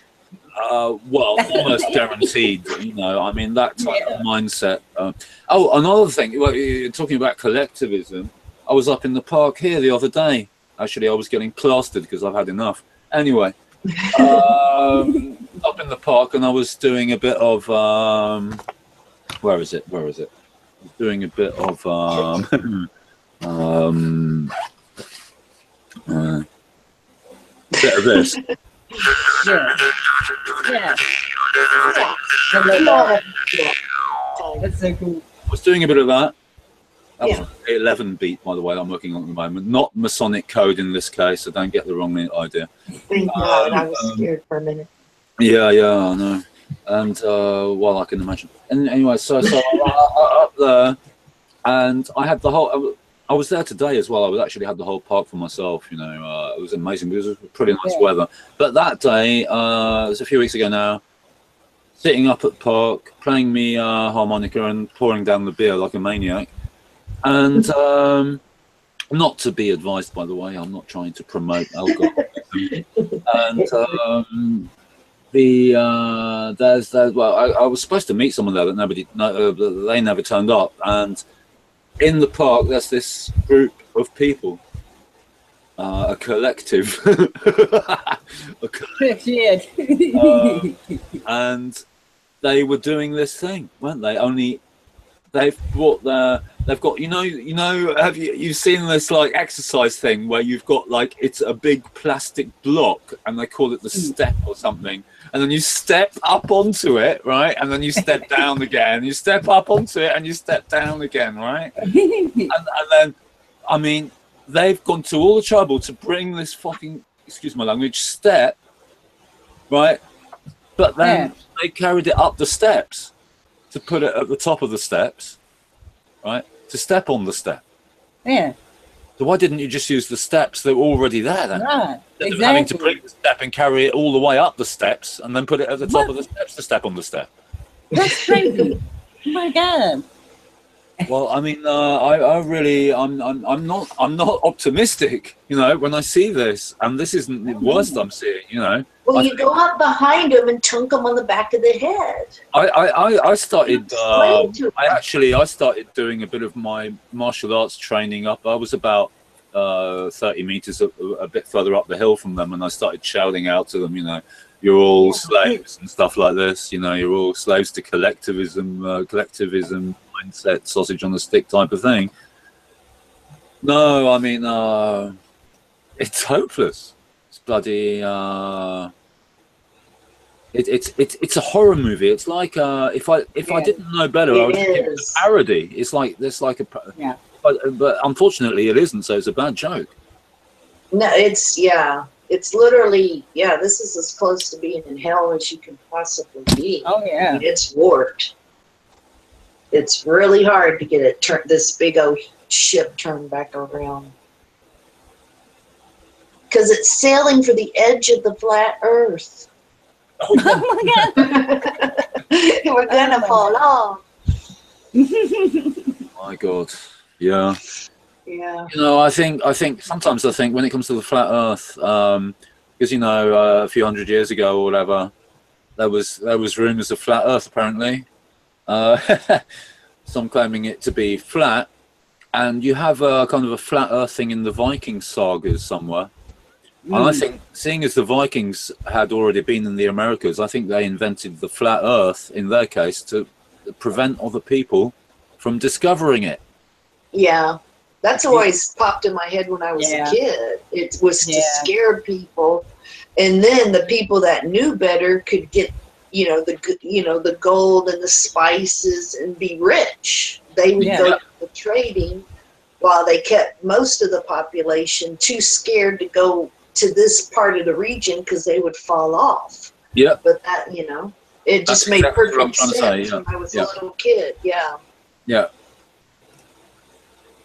Well, almost guaranteed. You know, I mean, that type of mindset. Oh, another thing. Well, you're talking about collectivism. I was up in the park here the other day. Actually, I was getting plastered because I've had enough. Anyway, up in the park, and I was doing a bit of where is it? I was doing a bit of bit of this. Yeah. That's so cool. I was doing a bit of that. That was 11 beat, by the way, I'm working on at the moment. Not Masonic code in this case, so don't get the wrong idea. Thank God, I was scared for a minute. Yeah, I know. And well, I can imagine. And anyway, so up there, and I had the whole. I was there today as well. I was actually had the whole park for myself. You know, it was amazing because it was pretty nice weather. But that day, it was a few weeks ago now. Sitting up at the park, playing me harmonica and pouring down the beer like a maniac. And not to be advised, by the way, I'm not trying to promote alcohol. And well, I was supposed to meet someone there that they never turned up. And in the park, there's this group of people, a collective, and they were doing this thing, weren't they? Only they've got, have you've seen this like exercise thing where you've got like, it's a big plastic block and they call it the step or something, and then you step up onto it, right, and then you step down again, you step up onto it and you step down again, right? and then, I mean, they've gone to all the trouble to bring this fucking, excuse my language, step, right, but then they carried it up the steps to put it at the top of the steps, right? To step on the step. Yeah. So why didn't you just use the steps that were already there then? Right. Exactly. Having to bring the step and carry it all the way up the steps and then put it at the top of the steps to step on the step. That's crazy. Oh my god. Well, I mean, I'm not optimistic, you know, when I see this, and this isn't the worst I'm seeing, you know. Well, you go up behind him and tunk him on the back of the head. I started. I started doing a bit of my martial arts training up. I was about 30 meters a bit further up the hill from them, and I started shouting out to them, you know, you're all slaves and stuff like this, you know, you're all slaves to collectivism mindset, sausage on a stick type of thing. No, I mean, it's hopeless. It's bloody, it's a horror movie. It's like if I didn't know better, I would think it was a parody. It's like there's like a but unfortunately it isn't. So it's a bad joke. No, it's literally this is as close to being in hell as you can possibly be. Oh yeah, I mean, it's warped. It's really hard to get it this big old ship turned back around because it's sailing for the edge of the flat Earth. Oh my God. We're gonna fall off. My God, yeah. Yeah. You know, I think sometimes when it comes to the flat Earth, because you know, a few hundred years ago or whatever, there was rumors of flat Earth apparently. Some claiming it to be flat, and you have a kind of a flat Earth thing in the Viking sagas somewhere. And I think, seeing as the Vikings had already been in the Americas, I think they invented the flat Earth in their case to prevent other people from discovering it. Yeah, that's always popped in my head when I was a kid. It was to scare people, and then the people that knew better could get, the gold and the spices and be rich. They would go to the trading, while they kept most of the population too scared to go to this part of the region because they would fall off. Yeah. But that, it just made perfect sense when I was a little kid. Yeah. Yeah.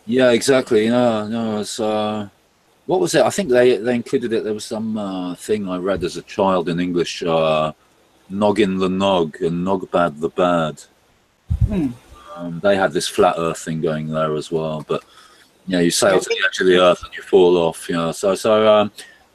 Yeah, exactly. No, it's what was it? I think they included it. There was some thing I read as a child in English, Noggin the Nog and Nogbad the Bad. They had this flat Earth thing going there as well, but you sail to the edge of the Earth and you fall off. So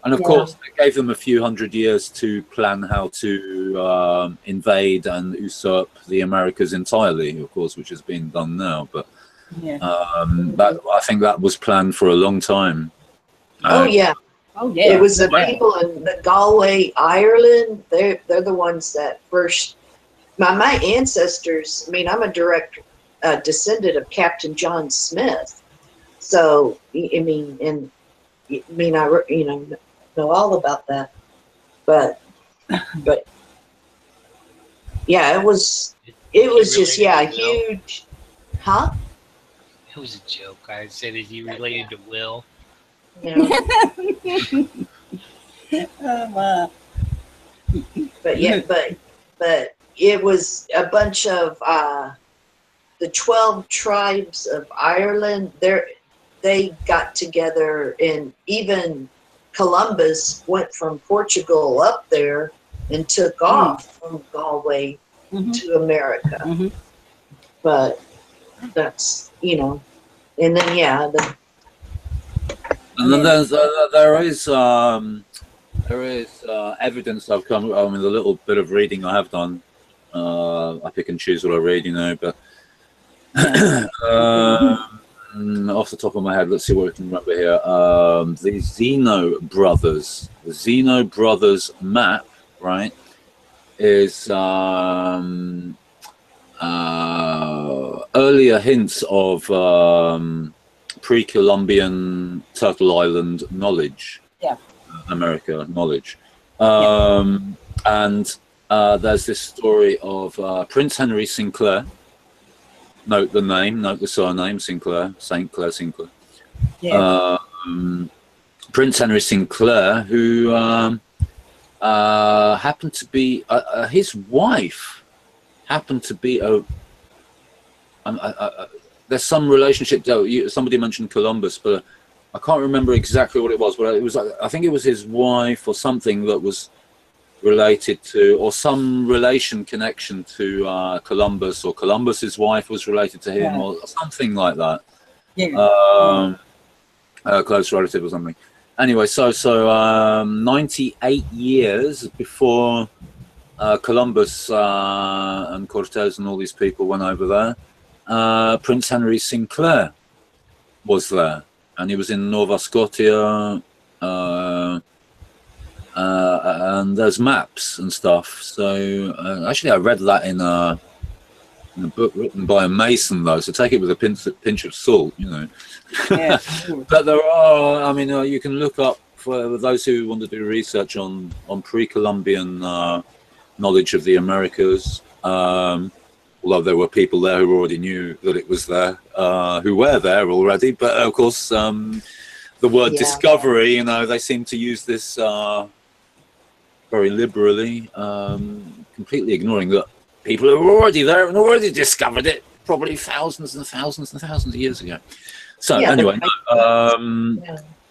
and of course it gave them a few hundred years to plan how to invade and usurp the Americas entirely, of course, which has been done now. But I think that was planned for a long time. Oh yeah. It was the people in the Galway, Ireland. They're the ones that first. My ancestors. I mean, I'm a direct descendant of Captain John Smith. So I mean, I know all about that. But yeah, it was just huge. Huh? It was a joke. I said, is he related to Will? But it was a bunch of the 12 tribes of Ireland. They got together, and even Columbus went from Portugal up there and took off from Galway to America. But that's and then and then there is evidence I've come. I mean, the little bit of reading I have done. I pick and choose what I read, but off the top of my head, let's see what we can remember here. The Zeno Brothers map, right, is earlier hints of pre-Columbian Turtle Island knowledge, America knowledge, and there's this story of Prince Henry Sinclair. Note the name, note the surname, Sinclair, St. Clair Sinclair. Prince Henry Sinclair, who happened to be his wife, happened to be there's some relationship. Somebody mentioned Columbus, but I can't remember exactly what it was. But it was, I think it was his wife or something that was related to, or some relation connection to Columbus, or Columbus's wife was related to him, or something like that. A close relative or something. Anyway, so 98 years before Columbus and Cortez and all these people went over there, Prince Henry Sinclair was there, and he was in Nova Scotia. And there's maps and stuff. So actually, I read that in a book written by a Mason, though. So take it with a pinch of salt, you know. Yeah, sure. But there are. I mean, you can look up for those who want to do research on pre-Columbian knowledge of the Americas. Although there were people there who already knew that it was there, who were there already. But of course, the word discovery, you know, they seem to use this very liberally, completely ignoring that people who were already there and already discovered it probably thousands and thousands and thousands of years ago. So anyway,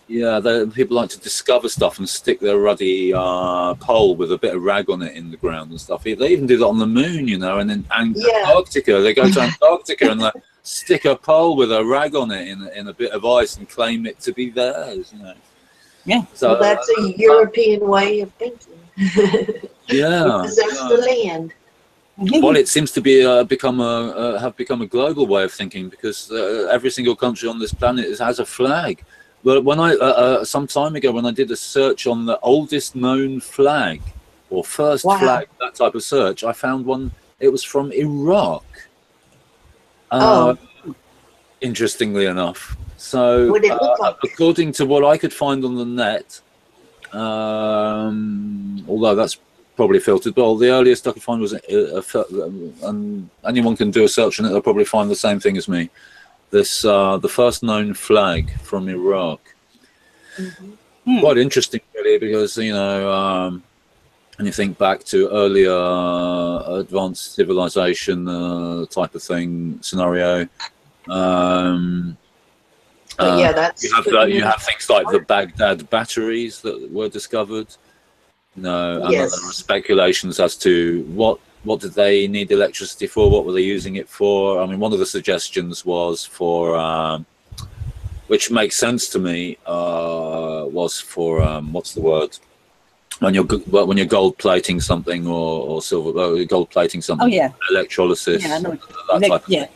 people like to discover stuff and stick their ruddy pole with a bit of rag on it in the ground and stuff. They even do that on the moon, you know, and in Antarctica. They go to Antarctica and stick a pole with a rag on it in a bit of ice and claim it to be theirs, you know. Yeah. So that's a European way of thinking. Yeah. Possess the land. Well, it seems to be have become a global way of thinking, because every single country on this planet has a flag. But when I some time ago, when I did a search on the oldest known flag or first flag, that type of search, I found one. It was from Iraq. Interestingly enough, so what did it look like? According to what I could find on the net, although that's probably filtered, but the earliest I could find was and anyone can do a search on it. They'll probably find the same thing as me. This the first known flag from Iraq. Quite interesting, really, because you know, when you think back to earlier advanced civilization type of thing scenario. That's you have things like the Baghdad batteries that were discovered. You know, and there are speculations as to what did they need electricity for? What were they using it for? I mean, one of the suggestions was for, which makes sense to me, was for what's the word? When you're gold plating something or silver, gold plating something. Oh yeah. Electrolysis. Yeah, I know. That type of thing.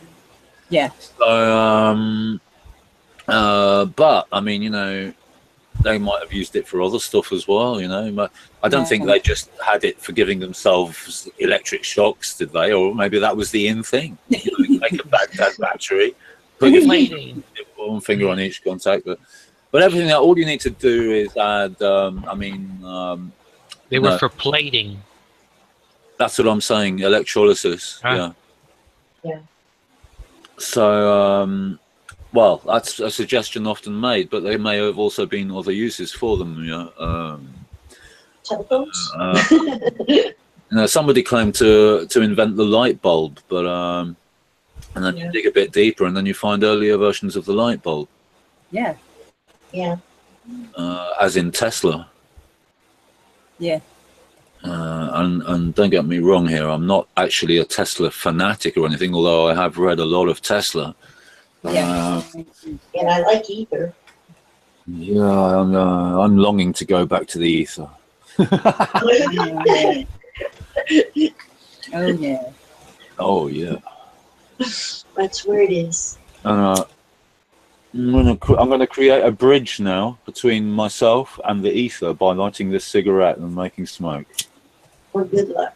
Yeah. So, but I mean, you know, they might have used it for other stuff as well, you know. But I don't think they just had it for giving themselves electric shocks, did they? Or maybe that was the in thing. You know, make a Baghdad battery, put your one finger on each contact. But everything, all you need to do is add. They were for plating. That's what I'm saying. Electrolysis. Huh? Yeah. So. Well, that's a suggestion often made, but there may have also been other uses for them. You know, somebody claimed to invent the light bulb, but and then you dig a bit deeper, and then you find earlier versions of the light bulb. Yeah. Yeah. As in Tesla. Yeah. And don't get me wrong here, I'm not actually a Tesla fanatic or anything, although I have read a lot of Tesla. Yeah, and I like ether. Yeah, I'm longing to go back to the ether. Oh yeah. Oh yeah. That's where it is. I'm gonna create a bridge now between myself and the ether by lighting this cigarette and making smoke. Well, good luck.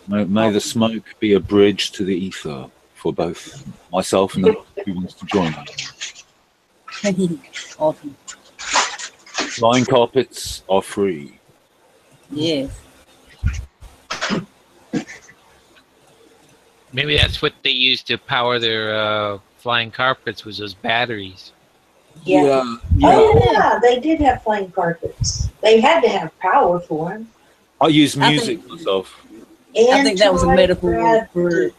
May the smoke be a bridge to the ether for both myself and anyone who wants to join me. Awesome. Flying carpets are free. Yes. Maybe that's what they used to power their flying carpets, was those batteries. Yeah. Oh yeah, they did have flying carpets. They had to have power for them. I use music myself. I think that was a metaphor for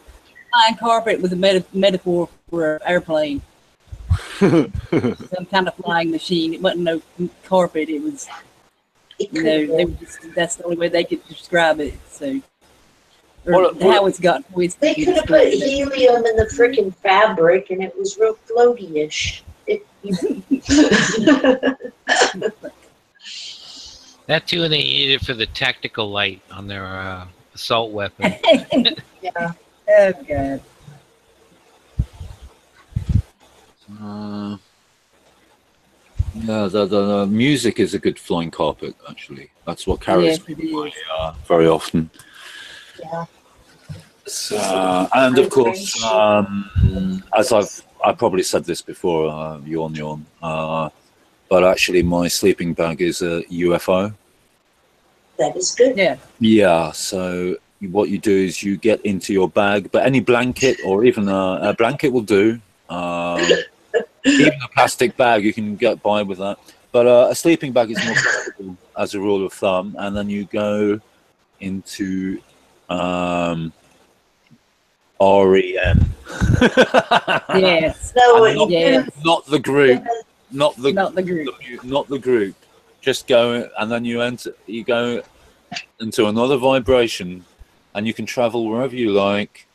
flying carpet was a metaphor for an airplane. Some kind of flying machine. It wasn't no carpet. It was, you know, they were just, that's the only way they could describe it. So, how it's got twisted. They could have put helium in the frickin' fabric, and it was real floaty-ish. That too, and they needed it for the tactical light on their assault weapon. Yeah. Oh God. Yeah, the music is a good flying carpet, actually. That's what carries Yes, it is. very often. Yeah. So, and of course, as I probably said this before, yawn. But actually, my sleeping bag is a UFO. That is good. Yeah. Yeah. So what you do is you get into your bag, but any blanket or even a blanket will do. Even a plastic bag, you can get by with that. But a sleeping bag is more comfortable as a rule of thumb. And then you go into REM. Yes. No, what not, you Yes. not the group, not the Not the group. not the group. Just go, and then you go into another vibration, and you can travel wherever you like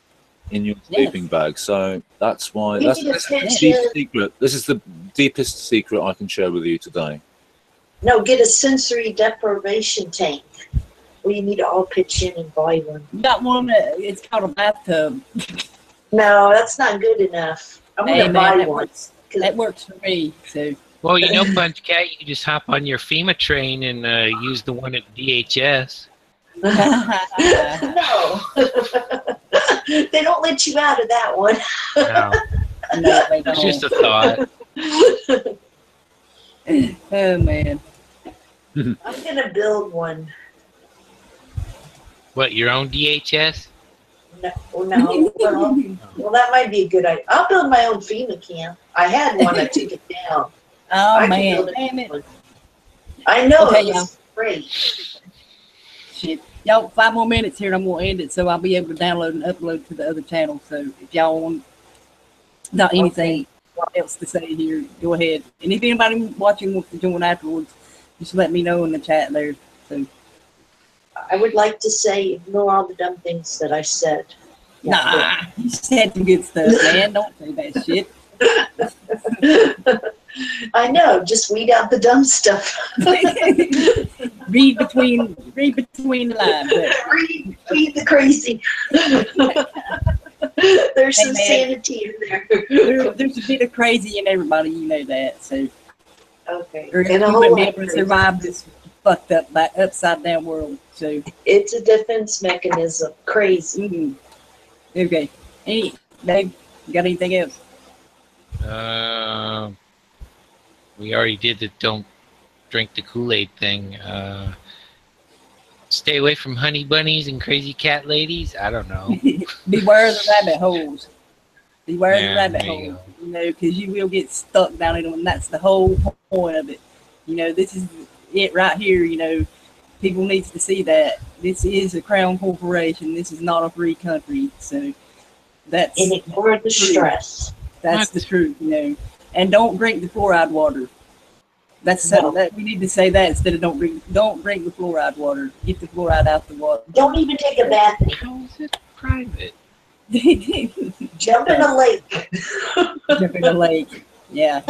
in your sleeping bag. So that's why You that's need a this is the picture. deep secret. This is the deepest secret I can share with you today. No, get a sensory deprivation tank. We need to all pitch in and buy one. You got one. It's called a bathtub. No, that's not good enough. I'm going to Hey, buy man, that one. works. That works for me. So. Well, you know, Punch Cat, you can just hop on your FEMA train and use the one at DHS. No. They don't let you out of that one. No, No, they it's just don't. a thought. Oh man. I'm going to build one. What, your own DHS? No, well, that might be a good idea. I'll build my own FEMA camp. I had one. I took it down. Oh I can man. build Damn it. I know Okay, it was great. Shit. Y'all, 5 more minutes here and I'm going to end it so I'll be able to download and upload to the other channel. So if y'all want not anything else to say here, go ahead. And if anybody watching wants to join afterwards, just let me know in the chat there. So I would like to say ignore all the dumb things that I said. nah, you said some good stuff, man. Don't say that shit. I know, just weed out the dumb stuff. read between the lines. There. read the crazy. There's some Hey, man. sanity in there. There's a bit of crazy in everybody, you know that. So Okay. or And a you whole wouldn't be lot able to of survive this fucked up, upside down world. So It's a defense mechanism. Crazy. okay. Any Dave, you got anything else? We already did the don't drink the Kool-Aid thing. Stay away from honey bunnies and crazy cat ladies. I don't know. Beware the rabbit holes. Beware Yeah, the rabbit there you holes. You know, because you will get stuck down in them, and that's the whole point of it. You know, this is it right here. You know, people needs to see that this is a crown corporation. This is not a free country. So that's And ignore the stress. that's the truth. You know, and don't drink the fluoride water. That's No. that we need to say that instead of don't drink the fluoride water. Get the fluoride out the water. Don't even take a bath. How is it private? Jump in a lake. Jump in the lake. Yeah.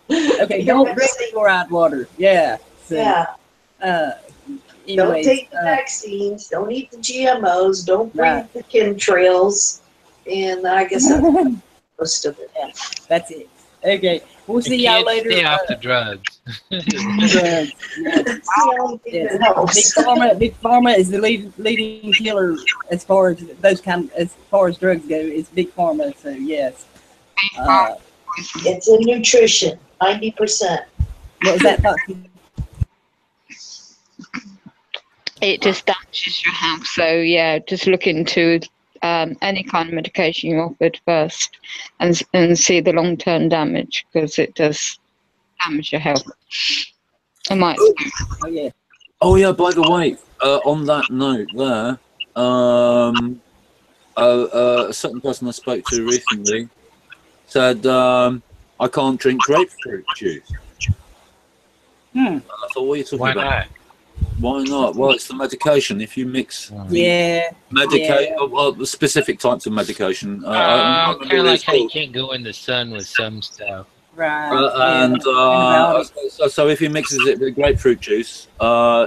Okay, don't drink the fluoride water. Yeah. So, Yeah. Anyways, Don't take the vaccines. Don't eat the GMOs. Don't breathe Right. the chemtrails. And I guess that's most of it. that's it. Okay, we'll The see y'all kids later. Stay off the drugs. Drugs. Yeah. It's the only thing Yes. that helps. Big pharma is the leading killer as far as as far as drugs go. It's big pharma. So yes. It's in nutrition, 90%. What was that, Foxy? It just damages your health. So yeah, just look into any kind of medication you're offered first, and see the long-term damage, because it does damage your health. It might. Oh yeah. Oh yeah. By the way, on that note, there, a certain person I spoke to recently said I can't drink grapefruit juice. I thought, what are you talking Why about? not? Why not? Well, it's the medication. If you mix Yeah. well, specific types of medication. Kind of like how you can't go in the sun with some stuff. Right. So if he mixes it with grapefruit juice,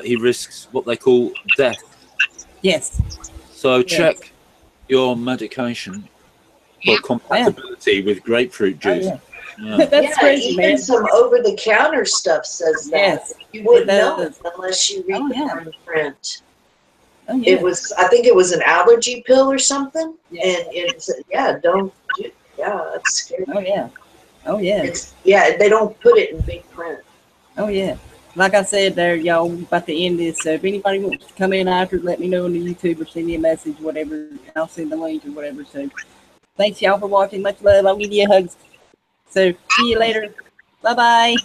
he risks what they call death. Yes. So check your medication for compatibility with grapefruit juice. Yeah. That's crazy, even man. some over-the-counter stuff says that. Yes, You wouldn't it know does. it unless you read Oh, the yeah. fine print. Oh, yeah. It was, I think it was an allergy pill or something, Yeah. and it's don't do. Yeah, that's scary. Oh, yeah. Oh, yeah. They don't put it in big print. Oh, yeah. Like I said there, y'all, about to end this. So if anybody wants to come in after, let me know on the YouTube or send me a message, whatever, and I'll send the link or whatever. So thanks, y'all, for watching. Much love. I'll give you a hug. So see you later. Bye-bye.